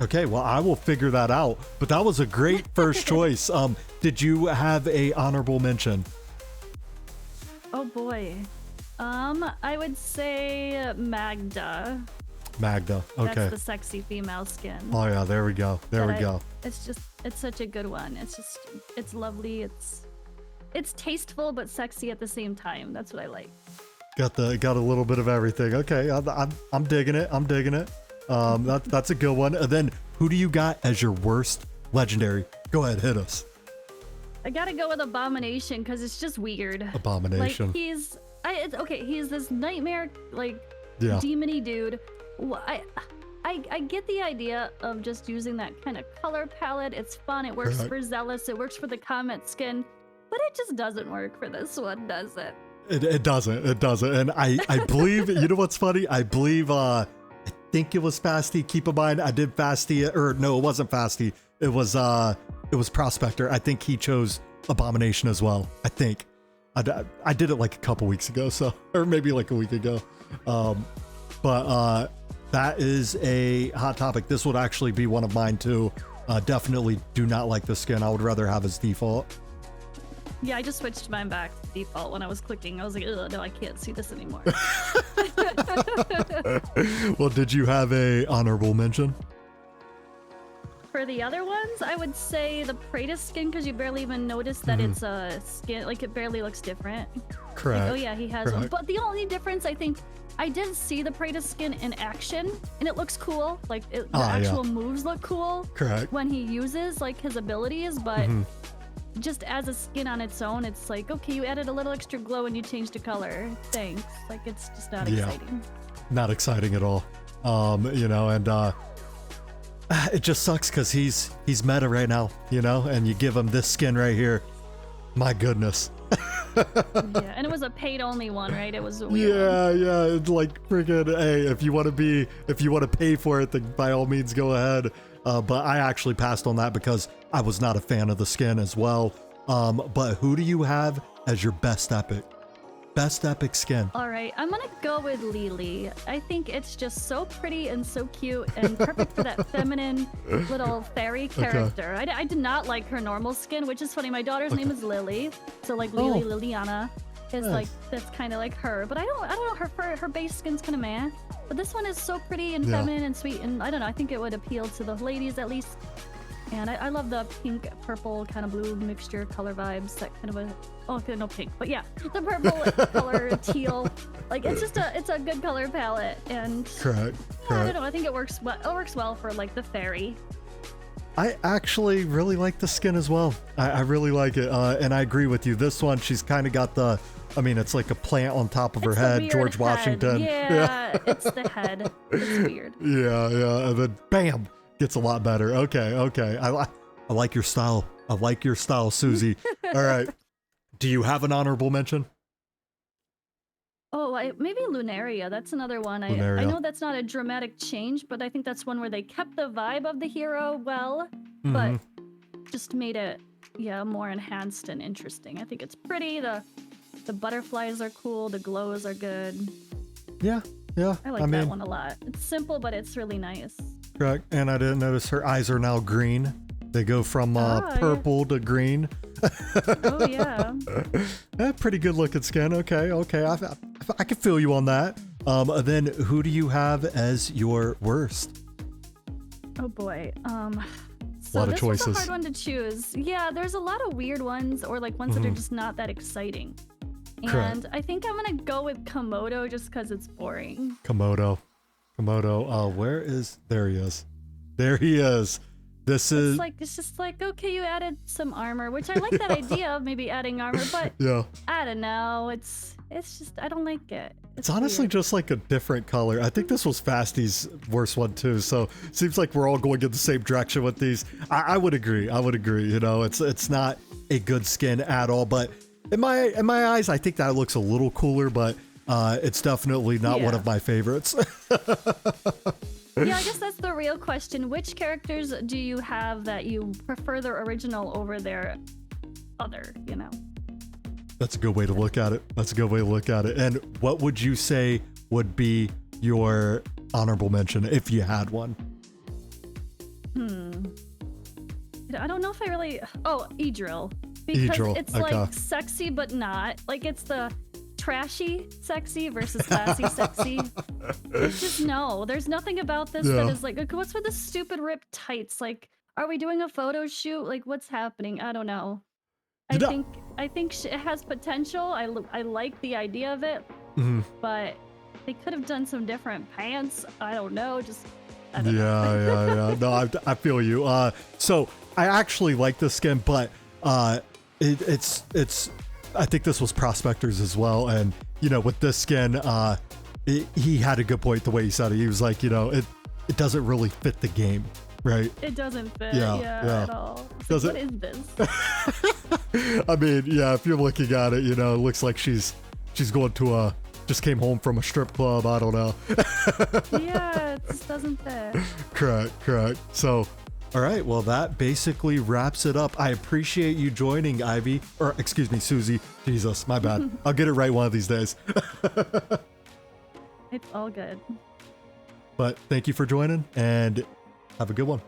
Okay, well, I will figure that out. But that was a great first choice. Did you have a honorable mention? Oh boy. I would say Magda. Magda. Okay. That's the sexy female skin. Oh yeah, there we go. There we go. It's such a good one. It's lovely. It's tasteful but sexy at the same time. That's what I like. Got a little bit of everything. Okay, I'm digging it. I'm digging it. That's a good one. And then who do you got as your worst legendary? Go ahead, hit us. I gotta go with Abomination because it's just weird. Abomination. Like he's this nightmare like Yeah. demony dude. I get the idea of just using that kind of color palette. It's fun. It works Correct. for Zealous. It works for the Comet skin, but it just doesn't work for this one, does it? It doesn't. It doesn't. And I believe, you know what's funny? I believe, I think it was Fasti. Keep in mind, I did Fasti, or no, it wasn't Fasti. It was Prospector. I think he chose Abomination as well. I think. I did it like a couple weeks ago, so, or maybe like a week ago. But that is a hot topic. This would actually be one of mine too. Definitely do not like the skin. I would rather have his default. Yeah, I just switched mine back to default when I was clicking. I was like, ugh, no, I can't see this anymore. Well, did you have a honorable mention? For the other ones, I would say the Praetus skin because you barely even notice that it's a skin. Like it barely looks different. Correct. Like, oh yeah, he has one. Correct. But the only difference, I think, I did see the Praetus skin in action, and it looks cool. Like the actual moves look cool. Correct. When he uses like his abilities, but just as a skin on its own, it's like, okay, you added a little extra glow and you changed the color. Thanks. Like it's just not exciting. Not exciting at all. You know, and it just sucks because he's meta right now, you know, and you give him this skin right here. My goodness. Yeah, and it was a paid only one, right? It was a weird one. Yeah, it's like freaking, hey, if you want to pay for it, then by all means go ahead. But I actually passed on that because I was not a fan of the skin as well. But who do you have as your best epic? Best epic skin. All right, I'm gonna go with Lily. I think it's just so pretty and so cute and perfect for that feminine little fairy character. I did not like her normal skin, which is funny. My daughter's name is Lily, so like Lily Liliana is like that's kind of like her. But I don't know, her base skin's kind of meh. But this one is so pretty and feminine and sweet, and I don't know. I think it would appeal to the ladies at least. And I love the pink, purple, kind of blue mixture color vibes. That kind of okay, no pink, but yeah, the purple color, teal. Like it's a good color palette. And Correct. I don't know. I think it works well. It works well for like the fairy. I actually really like the skin as well. I really like it, and I agree with you. This one, she's kind of got the. I mean, it's like a plant on top of her head, George Washington. Yeah, it's the head. It's weird. Yeah, and then bam. Gets a lot better. Okay. I like your style. I like your style, Suzi. All right. Do you have an honorable mention? Oh, maybe Lunaria. That's another one. Lunaria. I know that's not a dramatic change, but I think that's one where they kept the vibe of the hero well, but just made it, more enhanced and interesting. I think it's pretty. The butterflies are cool. The glows are good. Yeah. I like that one a lot. It's simple, but it's really nice. Correct. And I didn't notice her eyes are now green. They go from purple to green. Oh, yeah. Pretty good looking skin. Okay. I can feel you on that. Then who do you have as your worst? Oh, boy. A lot of choices. Was a hard one to choose. Yeah, there's a lot of weird ones or like ones that are just not that exciting. And I think I'm going to go with Komodo just because it's boring. Komodo. Where is... There he is. There he is. This is It's just like, okay, you added some armor, which I like that idea of maybe adding armor, but yeah. I don't know. It's just, I don't like it. It's honestly weird. just like a different color. I think this was Fasti's worst one too. So seems like we're all going in the same direction with these. I would agree. I would agree. You know, it's not a good skin at all, but in my eyes, I think that looks a little cooler, but it's definitely not one of my favorites. Yeah, I guess that's the real question. Which characters do you have that you prefer their original over their other, you know? That's a good way to look at it. That's a good way to look at it. And what would you say would be your honorable mention if you had one? I don't know if I really... Oh, E-Drill. Because it's like sexy, but not. Like it's the trashy sexy versus classy sexy. It's just no. There's nothing about this that is like, what's with the stupid ripped tights? Like, are we doing a photo shoot? Like, what's happening? I don't know. I think it has potential. I like the idea of it, but they could have done some different pants. I don't know. Just I don't know. Yeah. No, I feel you. So I actually like this skin, but it's I think this was Prospector's as well, and you know, with this skin, he had a good point the way he said it. He was like, you know, it doesn't really fit the game, right? It doesn't fit, yeah. at all. Does like, it? What is this? I mean, yeah, if you're looking at it, you know, it looks like she's going to just came home from a strip club. I don't know. Yeah, it just doesn't fit. Correct. So, all right, well, that basically wraps it up. I appreciate you joining, Ivy, or excuse me, Suzi. Jesus, my bad. I'll get it right one of these days. It's all good. But thank you for joining, and have a good one.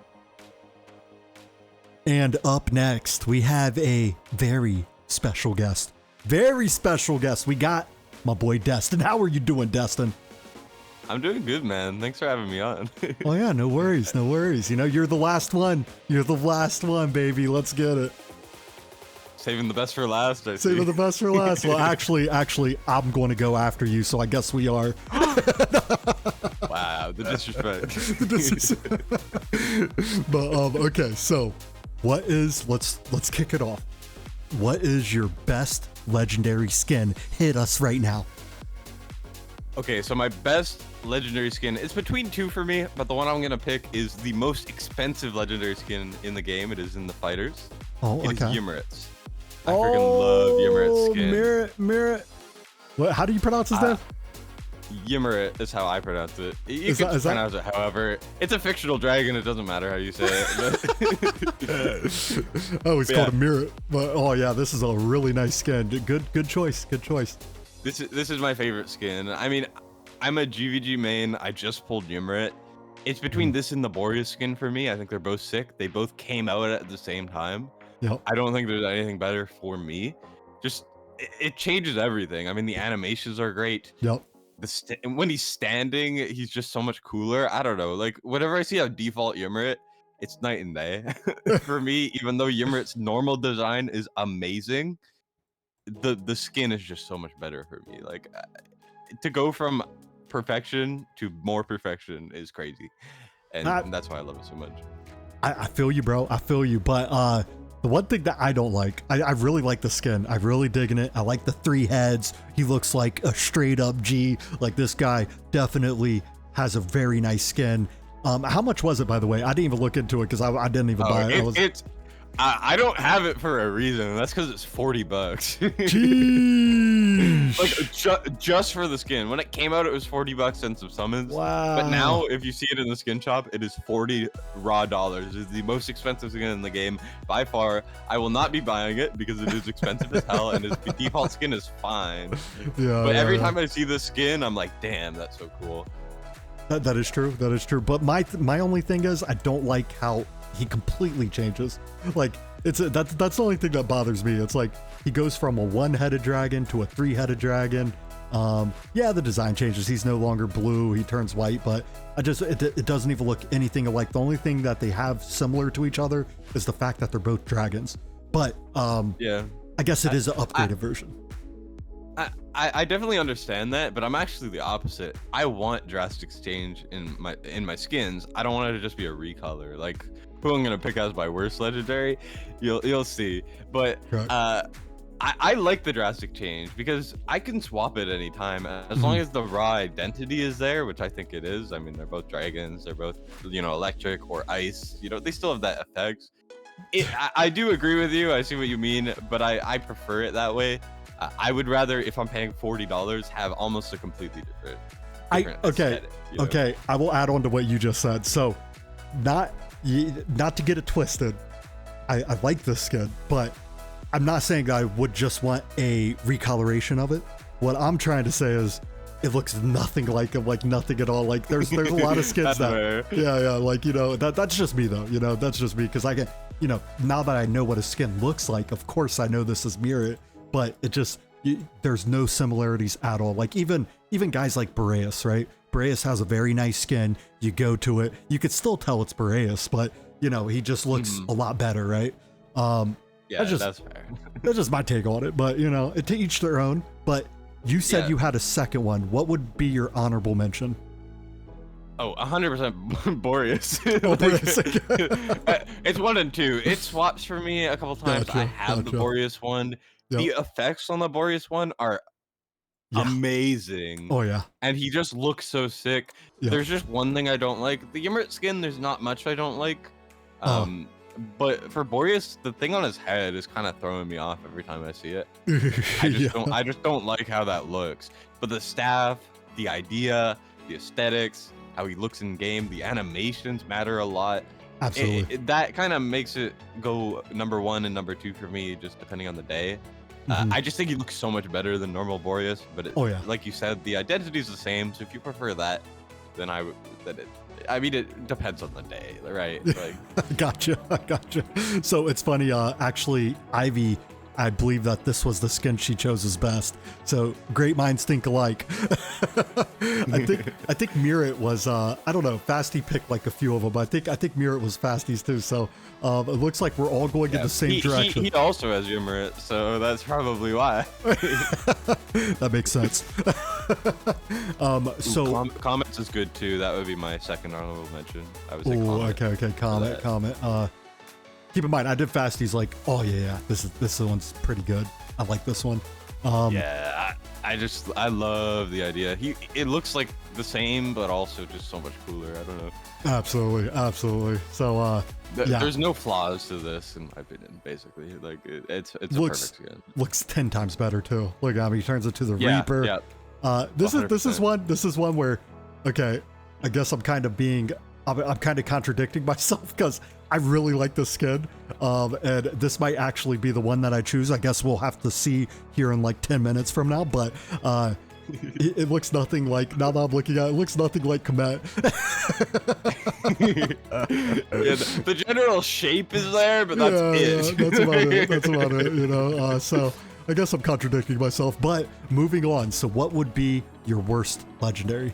And up next, we have a very special guest. Very special guest. We got my boy Destined. How are you doing, Destined? I'm doing good, man. Thanks for having me on. Oh yeah, no worries. You know, you're the last one. You're the last one, baby. Let's get it. Saving the best for last, I see. Saving the best for last. Well, actually, I'm going to go after you, so I guess we are. Wow, the disrespect. But okay, so let's kick it off. What is your best legendary skin? Hit us right now. Okay, so my best legendary skin, it's between two for me, but the one I'm gonna pick is the most expensive legendary skin in the game. It is in the fighters. Oh, okay. It is Yimmerit's. I freaking love Yimmerit's skin. Mirror. What? How do you pronounce his name? Yimmerit is how I pronounce it. You can just pronounce it however. It's a fictional dragon. It doesn't matter how you say it. I always called him Mirror. But oh yeah, this is a really nice skin. Good choice. Good choice. This is my favorite skin. I mean, I'm a GVG main. I just pulled Yimmerit. It's between this and the Boreas skin for me. I think they're both sick. They both came out at the same time. Yep. I don't think there's anything better for me. Just it changes everything. I mean, the animations are great. Yep. When he's standing, he's just so much cooler. I don't know. Like whenever I see a default Yimmerit, it's night and day for me. Even though Yimmerit's normal design is amazing, the skin is just so much better for me. Like to go from perfection to more perfection is crazy, and that's why I love it so much. I feel you, bro. I feel you. But the one thing that I don't like, I really like the skin. I'm really digging it. I like the 3 heads. He looks like a straight up G. Like this guy definitely has a very nice skin. How much was it, by the way? I didn't even look into it because I didn't even buy it. I don't have it for a reason. That's because it's $40. Jeez. Like just for the skin. When it came out, it was $40 and some summons. Wow. But now, if you see it in the skin shop, it is $40 raw dollars. It's the most expensive skin in the game by far. I will not be buying it because it is expensive as hell, and its default skin is fine. Yeah. But every time I see the skin, I'm like, damn, that's so cool. That is true. That is true. But my only thing is, I don't like how he completely changes. Like that's the only thing that bothers me. It's like he goes from a 1-headed dragon to a 3-headed dragon. Yeah, the design changes. He's no longer blue. He turns white. But it doesn't even look anything alike. The only thing that they have similar to each other is the fact that they're both dragons. But yeah, I guess it is an upgraded version. I definitely understand that, but I'm actually the opposite. I want drastic change in my skins. I don't want it to just be a recolor. Like who I'm gonna pick as my worst legendary, you'll see. But Right. I like the drastic change because I can swap it anytime as long as the raw identity is there, which I think it is. I mean, they're both dragons, they're both, you know, electric or ice. You know, they still have that effect. I do agree with you. I see what you mean, but I prefer it that way. I would rather, if I'm paying $40, have almost a completely different Okay, aesthetic, you know? okay. I will add on to what you just said. So, not to get it twisted. I like this skin, but I'm not saying that I would just want a recoloration of it. What I'm trying to say is, it looks nothing like him, like nothing at all. Like there's a lot of skins that, yeah, like, you know, that's just me though. You know, that's just me because I can, you know, now that I know what a skin looks like, of course I know this is Mirror, but it just there's no similarities at all. Like even guys like Boreas, right? Boreas has a very nice skin. You go to it, you could still tell it's Boreas, but you know he just looks a lot better, right? Yeah, that's fair. That's just my take on it, but you know, to each their own. But you said you had a second one. What would be your honorable mention? Oh, 100% Boreas. Oh, Boreas. It's 1 and 2. It swaps for me a couple times. Gotcha, I have the Boreas one. Yep. The effects on the Boreas one are amazing. Oh yeah. And he just looks so sick. Yeah. There's just one thing I don't like. The Ymrit skin, there's not much I don't like. But for Boreas, the thing on his head is kind of throwing me off every time I see it. I just don't like how that looks. But the staff, the idea, the aesthetics, how he looks in game, the animations matter a lot. Absolutely. That kind of makes it go number 1 and number 2 for me, just depending on the day. I just think he looks so much better than normal Boreas. But like you said, the identity is the same. So if you prefer that, then I mean, it depends on the day, right? Like, Gotcha. So it's funny, actually, Ivy, I believe that this was the skin she chose as best. So great minds think alike. I think Mirror was, I don't know, Fasti picked like a few of them. I think Mirror was Fasti's too. So it looks like we're all going in the same direction. He also has Ymrit, so that's probably why. That makes sense. So Comets is good too. That would be my second honorable mention. I would say Comet. Okay, Comet. Keep in mind, I did Fasti's like, oh yeah, this one's pretty good. I like this one. I love the idea. It looks like the same, but also just so much cooler. I don't know. Absolutely. So there's no flaws to this, in my opinion. Basically, like it's a perfect skin. Looks 10 times better too. Look, I mean, he turns into the Reaper. Yeah. This is one where, okay, I guess I'm kind of contradicting myself because I really like this skin, and this might actually be the one that I choose. I guess we'll have to see here in like 10 minutes from now, but it looks nothing like, now that I'm looking at it, looks nothing like Komet. The general shape is there, but that's it. That's about it, you know. So I guess I'm contradicting myself, but moving on. So what would be your worst legendary?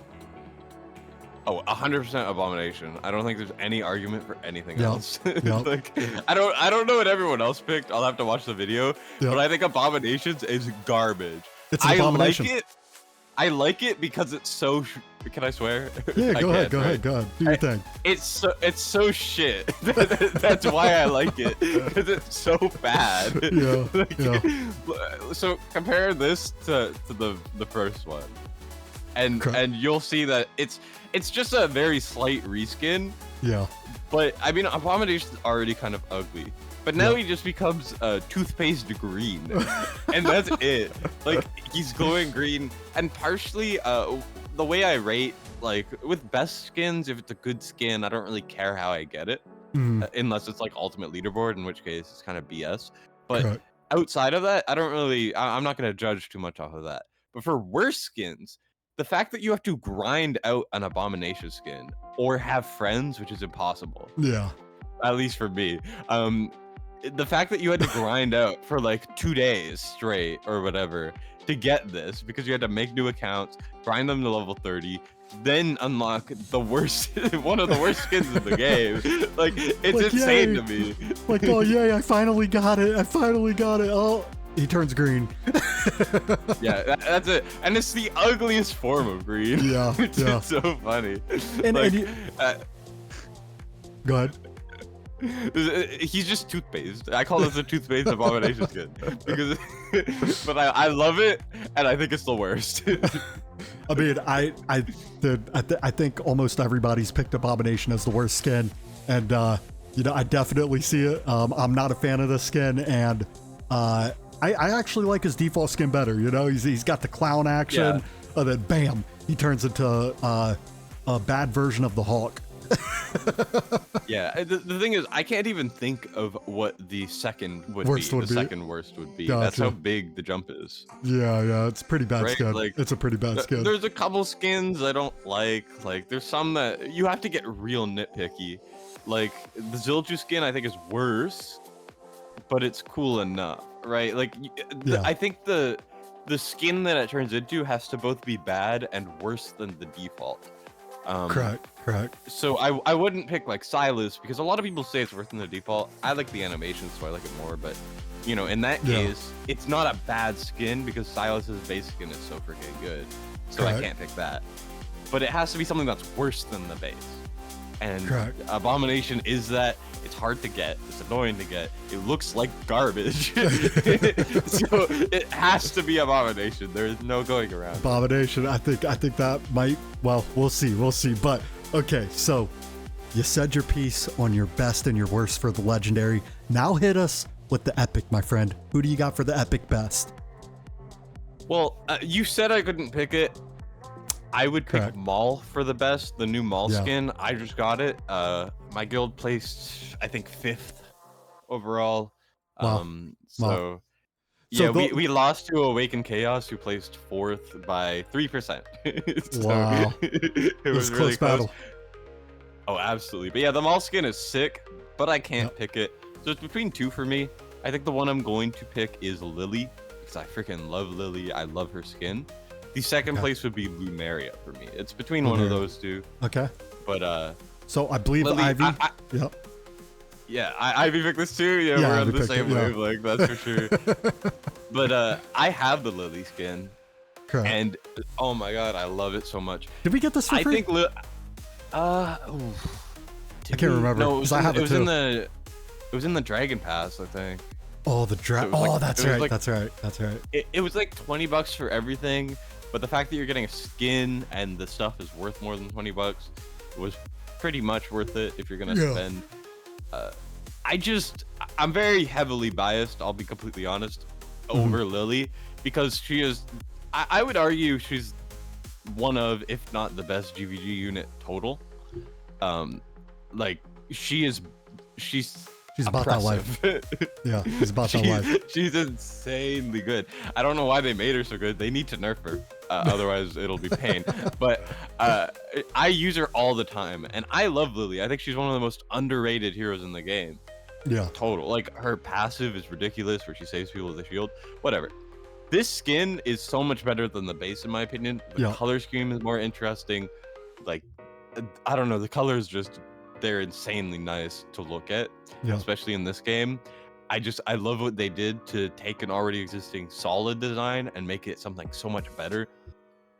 Oh, 100% Abomination. I don't think there's any argument for anything else. Yep. Like, I don't know what everyone else picked. I'll have to watch the video. But I think Abominations is garbage. It's an abomination. I like it because it's so. Can I swear? Yeah, go ahead. Do your thing. It's so shit. That's why I like it, because it's so bad. So compare this to the first one, and you'll see that it's just a very slight reskin. Yeah. But I mean, Abomination's already kind of ugly. But now he just becomes toothpaste green, and that's it. Like, he's glowing green, and partially the way I rate, like with best skins, if it's a good skin, I don't really care how I get it, unless it's like ultimate leaderboard, in which case it's kind of BS. But outside of that, I'm not gonna judge too much off of that. But for worse skins, the fact that you have to grind out an Abomination skin or have friends, which is impossible. Yeah. At least for me. The fact that you had to grind out for like 2 days straight or whatever to get this, because you had to make new accounts, grind them to level 30, then unlock the worst, one of the worst skins in the game. Like, it's insane to me. Like, oh yay, I finally got it. Oh, he turns green. Yeah, that's it. And it's the ugliest form of green. Yeah, Which yeah. is so funny. And Like, you, go ahead. He's just toothpaste. I call this a toothpaste abomination skin because, but I love it, and I think it's the worst. I mean, I think almost everybody's picked Abomination as the worst skin, and you know, I definitely see it. I'm not a fan of this skin, and I actually like his default skin better. You know, he's got the clown action, and then bam, he turns into a bad version of the Hawk. Yeah, the thing is, I can't even think of what the second worst would be. Gotcha. That's how big the jump is. Yeah, it's a pretty bad Right? skin. Like, It's a pretty bad skin. There's a couple skins I don't like. Like, there's some that you have to get real nitpicky. Like, the Zilju skin I think is worse, but it's cool enough, right? Like, I think the skin that it turns into has to both be bad and worse than the default. Correct. So I wouldn't pick like Silas because a lot of people say it's worse than the default. I like the animation, so I like it more. But you know, in that case, it's not a bad skin because Silas's base skin is so freaking good. So I can't pick that. But it has to be something that's worse than the base. And Abomination is that. It's hard to get. It's annoying to get. It looks like garbage. So it has to be Abomination. There is no going around. Abomination. I think that might. Well, we'll see. But okay, so you said your piece on your best and your worst for the legendary. Now hit us with the epic, my friend. Who do you got for the epic best? Well, you said I couldn't pick it. I would pick Maul for the best, the new Maul skin. I just got it. My guild placed, I think, 5th overall. Wow. So we lost to Awakened Chaos, who placed 4th by 3%. So wow. it was a really close battle. Oh, absolutely. But yeah, the Maul skin is sick, but I can't pick it. So it's between 2 for me. I think the one I'm going to pick is Lily, because I freaking love Lily. I love her skin. The second place would be Lunaria for me. It's between one of those two. Okay. But so I believe Lily, Ivy. Yeah, Ivy picked this too. Yeah, we're on the same wavelength, that's for sure. But I have the Lily skin. Correct. And oh my god, I love it so much. Did we get this for free? I think I can't remember. No, it was in the Dragon Pass, I think. Oh, the dragon. So that's right. That's right. It was like $20 for everything, but the fact that you're getting a skin and the stuff is worth more than $20 was pretty much worth it if you're gonna spend. I'm very heavily biased, I'll be completely honest, over Lily, because she is, I would argue she's one of, if not the best GVG unit total. Like she's about that life. Yeah, she's about that life. She's insanely good. I don't know why they made her so good. They need to nerf her, otherwise it'll be pain. But I use her all the time, and I love Lily. I think she's one of the most underrated heroes in the game. Yeah. Total. Like her passive is ridiculous, where she saves people with a shield. Whatever. This skin is so much better than the base, in my opinion. The color scheme is more interesting. Like, I don't know. The colors they're insanely nice to look at, especially in this game. I love what they did to take an already existing solid design and make it something so much better.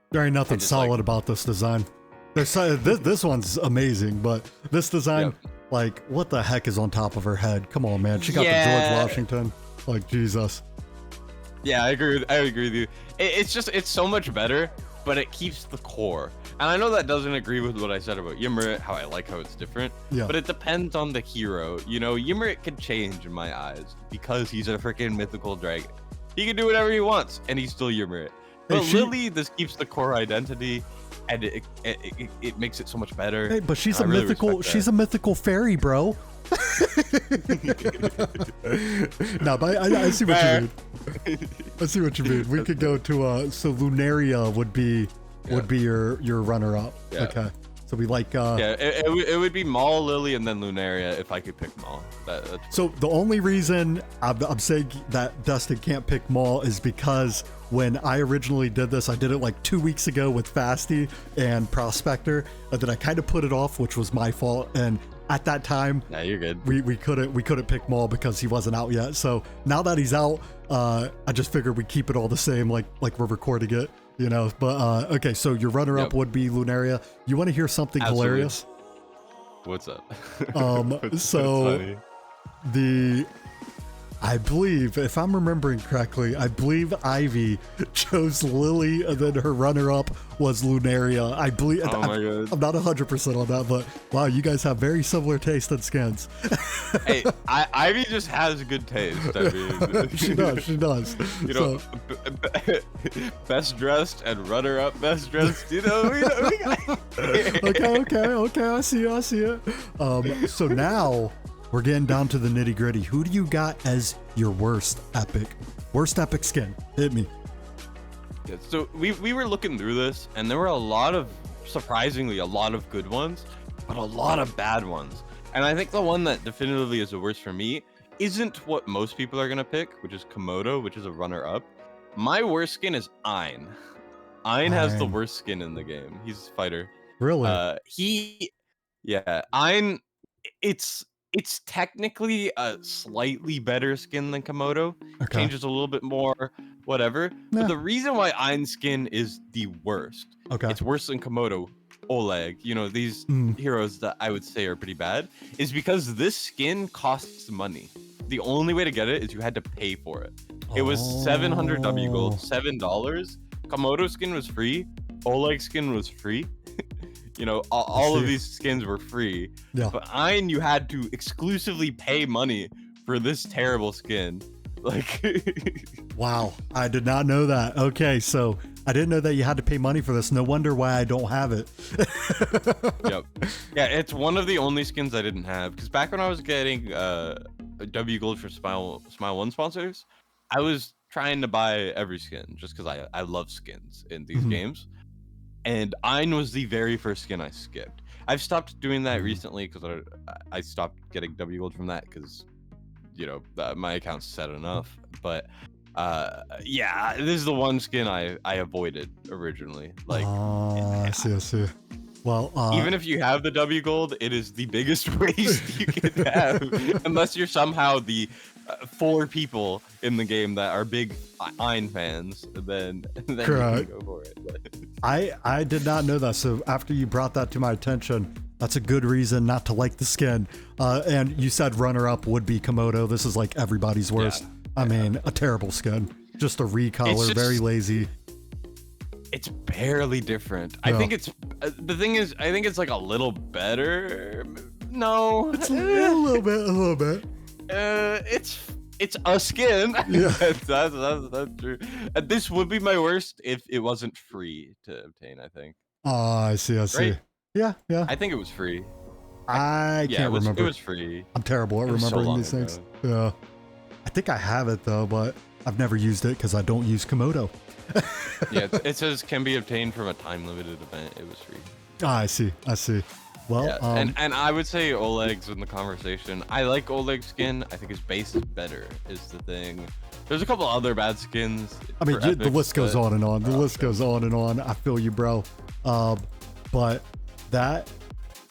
There ain't nothing solid about this design. This one's amazing, but this design, like, what the heck is on top of her head? Come on, man. She got the George Washington. Like, Jesus. Yeah, I agree with you. It's so much better, but it keeps the core. And I know that doesn't agree with what I said about Ymrit, how I like how it's different. Yeah. But it depends on the hero. You know, Ymrit can change in my eyes because he's a freaking mythical dragon. He can do whatever he wants, and he's still Ymrit. But Lily, this keeps the core identity, and it makes it so much better. Hey, but she's a mythical fairy, bro. No, but I see what you mean. I see what you mean. We could go to so Lunaria would be your runner-up. Yeah. Okay, so we like it would be Maul, Lily, and then Lunaria if I could pick Maul. So the only reason I'm saying that Dustin can't pick Maul is because when I originally did this, I did it like 2 weeks ago with Fasti and Prospector, and then I kind of put it off, which was my fault. And at that time, Yeah, you're good. we couldn't pick Maul because he wasn't out yet. So now that he's out, I just figured we'd keep it all the same, like we're recording it, you know. But okay, so your runner-up would be Lunaria. You want to hear something Absolutely. hilarious? What's up? So funny. I believe, if I'm remembering correctly, I believe Ivy chose Lily, and then her runner-up was Lunaria. I believe. Oh my God. I'm not 100% on that, but wow, you guys have very similar taste in skins. Hey, Ivy just has good taste. I mean, She does. You know, best dressed and runner-up best dressed. You know, we got. Okay. I see it. So now we're getting down to the nitty gritty. Who do you got as your worst epic skin? Hit me. Yeah, so we were looking through this, and there were surprisingly a lot of good ones, but a lot of bad ones. And I think the one that definitively is the worst for me isn't what most people are gonna pick, which is Komodo, which is a runner-up. My worst skin is Ein. Ein has the worst skin in the game. He's a fighter. Really? Ein. It's technically a slightly better skin than Komodo. Okay. Changes a little bit more, whatever. Yeah. But the reason why Ein's skin is the worst, Okay. it's worse than Komodo, Oleg, you know, these heroes that I would say are pretty bad, is because this skin costs money. The only way to get it is you had to pay for it. It was 700 W gold, $7. Komodo skin was free. Oleg skin was free. You know, all of these skins were free. Yeah. But Ein, you had to exclusively pay money for this terrible skin. Like, Wow, I did not know that. Okay, so I didn't know that you had to pay money for this. No wonder why I don't have it. yep. Yeah, it's one of the only skins I didn't have. Because back when I was getting W Gold for Smile 1 sponsors, I was trying to buy every skin just because I love skins in these games. And Ein was the very first skin I skipped. I've stopped doing that recently because I stopped getting W Gold from that because, you know, my account's set enough. But yeah, this is the one skin I avoided originally. Like, I see. Well, even if you have the W Gold, it is the biggest waste you can have, unless you're somehow the 4 people in the game that are big Ein fans. Then you can go for it. I did not know that. So after you brought that to my attention, that's a good reason not to like the skin. And you said runner-up would be Komodo. This is like everybody's worst. I mean, a terrible skin. Just a recolor, very lazy. It's barely different. I think it's the thing is, I think it's like a little better. No, It's a little bit. It's a skin. Yeah. that's true. This would be my worst if it wasn't free to obtain, I think. I see. Right? Yeah. I think it was free. I can't remember. It was free. I'm terrible at It was so remembering long these things. ago. Yeah. I think I have it though, but I've never used it because I don't use Komodo. Yeah, it says can be obtained from a time limited event. It was free. I see. Well, yeah. And I would say Oleg's in the conversation. I like Oleg's skin. I think his base is better, is the thing. There's a couple other bad skins. I mean, the list goes on and on. The list goes on and on. I feel you, bro. But that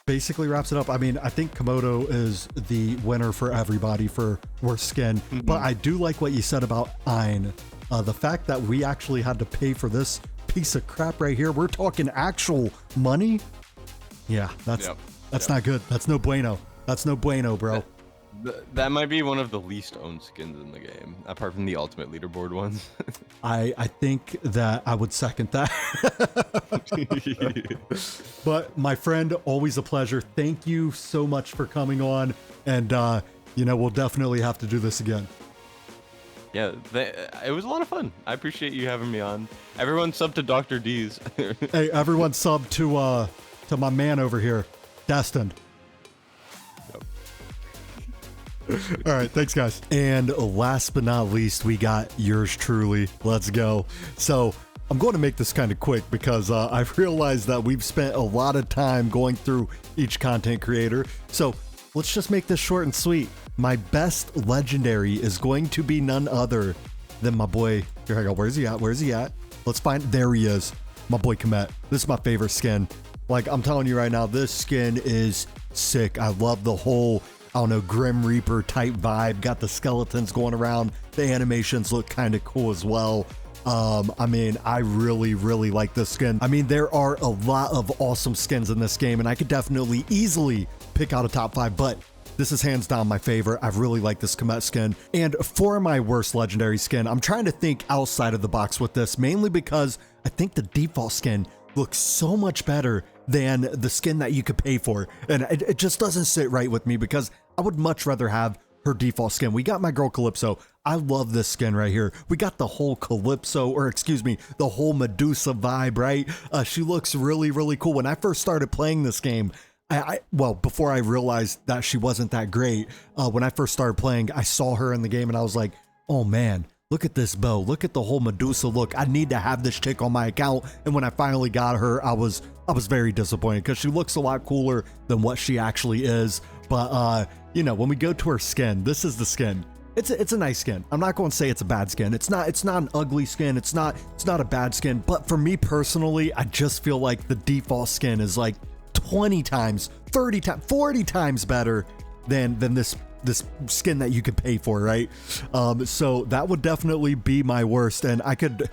basically wraps it up. I mean, I think Komodo is the winner for everybody for worst skin. But I do like what you said about Ein. The fact that we actually had to pay for this piece of crap right here. We're talking actual money. Yeah, that's not good. That's no bueno. That's no bueno, bro. That might be one of the least owned skins in the game, apart from the ultimate leaderboard ones. I think that I would second that. But my friend, always a pleasure. Thank you so much for coming on. And, you know, we'll definitely have to do this again. Yeah, it was a lot of fun. I appreciate you having me on. Everyone sub to Dr. Deez. Hey, everyone sub to my man over here, Destined. All right, thanks guys. And last but not least, we got yours truly. Let's go. So I'm going to make this kind of quick because I've realized that we've spent a lot of time going through each content creator. So let's just make this short and sweet. My best legendary is going to be none other than my boy. Here I go. Where's he at? Let's find. There he is. My boy Komet. This is my favorite skin. Like, I'm telling you right now, this skin is sick. I love the whole, I don't know, Grim Reaper type vibe. Got the skeletons going around. The animations look kind of cool as well. I mean, I really, really like this skin. I mean, there are a lot of awesome skins in this game, and I could definitely easily pick out a top 5, but this is hands down my favorite. I really like this Comet skin. And for my worst legendary skin, I'm trying to think outside of the box with this, mainly because I think the default skin looks so much better than the skin that you could pay for. And it just doesn't sit right with me because I would much rather have her default skin. We got my girl Calypso. I love this skin right here. We got the whole Calypso, or excuse me, the whole Medusa vibe, right? She looks really, really cool. When I first started playing this game, well, before I realized that she wasn't that great, when I first started playing, I saw her in the game and I was like, oh man, look at this bow. Look at the whole Medusa look. I need to have this chick on my account. And when I finally got her, I was very disappointed because she looks a lot cooler than what she actually is. But, you know, when we go to her skin, this is the skin. It's a nice skin. I'm not going to say it's a bad skin. It's not an ugly skin. It's not a bad skin. But for me personally, I just feel like the default skin is like 20 times, 30 times, 40 times better than this skin that you could pay for, right? So that would definitely be my worst, and I could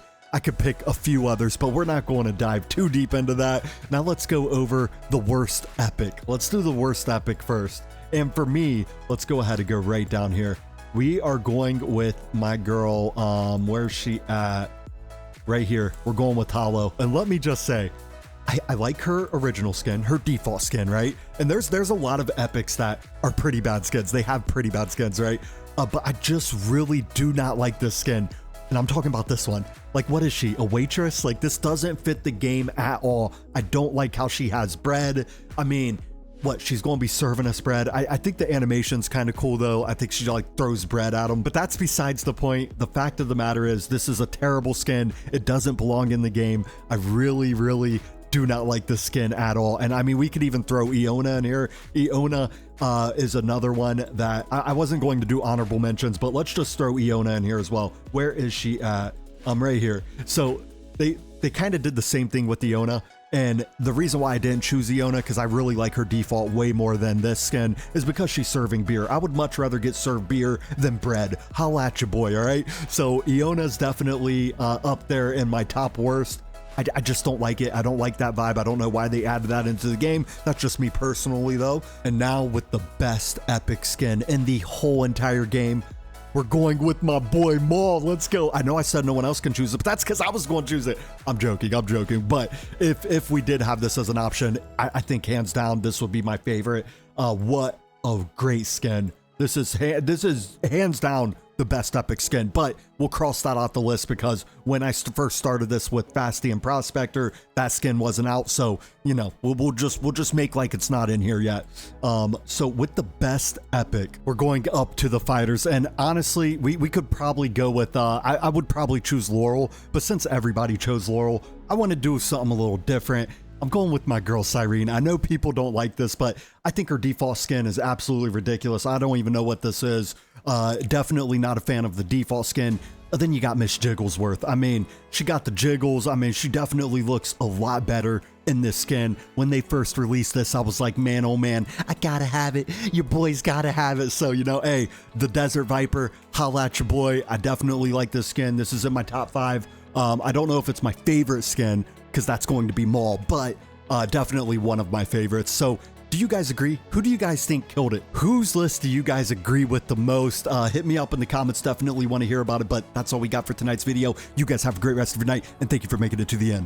pick a few others, but we're not going to dive too deep into that. Now let's go over the worst epic. Let's do the worst epic first. And for me, let's go ahead and go right down here. We are going with my girl, where's she at? Right here. We're going with Hollow. And let me just say, I like her original skin, her default skin, right? And there's a lot of epics that are pretty bad skins. They have pretty bad skins, right? But I just really do not like this skin. And I'm talking about this one. Like, what is she? A waitress? Like, this doesn't fit the game at all. I don't like how she has bread. I mean, what, she's going to be serving us bread. I think the animation's kind of cool though. I think she like throws bread at them, but that's besides the point. The fact of the matter is this is a terrible skin. It doesn't belong in the game. I really, really do not like this skin at all. And I mean, we could even throw Iona in here. Iona is another one that I wasn't going to do honorable mentions, but let's just throw Iona in here as well. Where is she at? I'm right here. So they kind of did the same thing with Iona. And the reason why I didn't choose Iona, because I really like her default way more than this skin, is because she's serving beer. I would much rather get served beer than bread. Holla at your boy, all right? So Iona's definitely up there in my top worst. I just don't like it. I don't like that vibe. I don't know why they added that into the game. That's just me personally, though. And now with the best epic skin in the whole entire game, we're going with my boy Maul. Let's go. I know I said no one else can choose it, but that's because I was going to choose it. I'm joking. But if we did have this as an option, I think hands down this would be my favorite. What a great skin. This is hands down the best epic skin, but we'll cross that off the list because when I first started this with Fasti and Prospector, that skin wasn't out. So, you know, we'll just make like it's not in here yet. So with the best epic, we're going up to the fighters. And honestly, we could probably go with, I would probably choose Laurel, but since everybody chose Laurel, I want to do something a little different. I'm going with my girl Cyrene. I know people don't like this, but I think her default skin is absolutely ridiculous. I don't even know what this is. Definitely not a fan of the default skin. Then you got Miss Jigglesworth. I mean, she got the jiggles. I mean, she definitely looks a lot better in this skin. When they first released this, I was like, man, oh man, I gotta have it. Your boy's gotta have it. So, you know, hey, the Desert Viper, holla at your boy. I definitely like this skin. This is in my top 5. I don't know if it's my favorite skin, because that's going to be Maul, but definitely one of my favorites. So do you guys agree? Who do you guys think killed it? Whose list do you guys agree with the most? Hit me up in the comments. Definitely want to hear about it, but that's all we got for tonight's video. You guys have a great rest of your night, and thank you for making it to the end.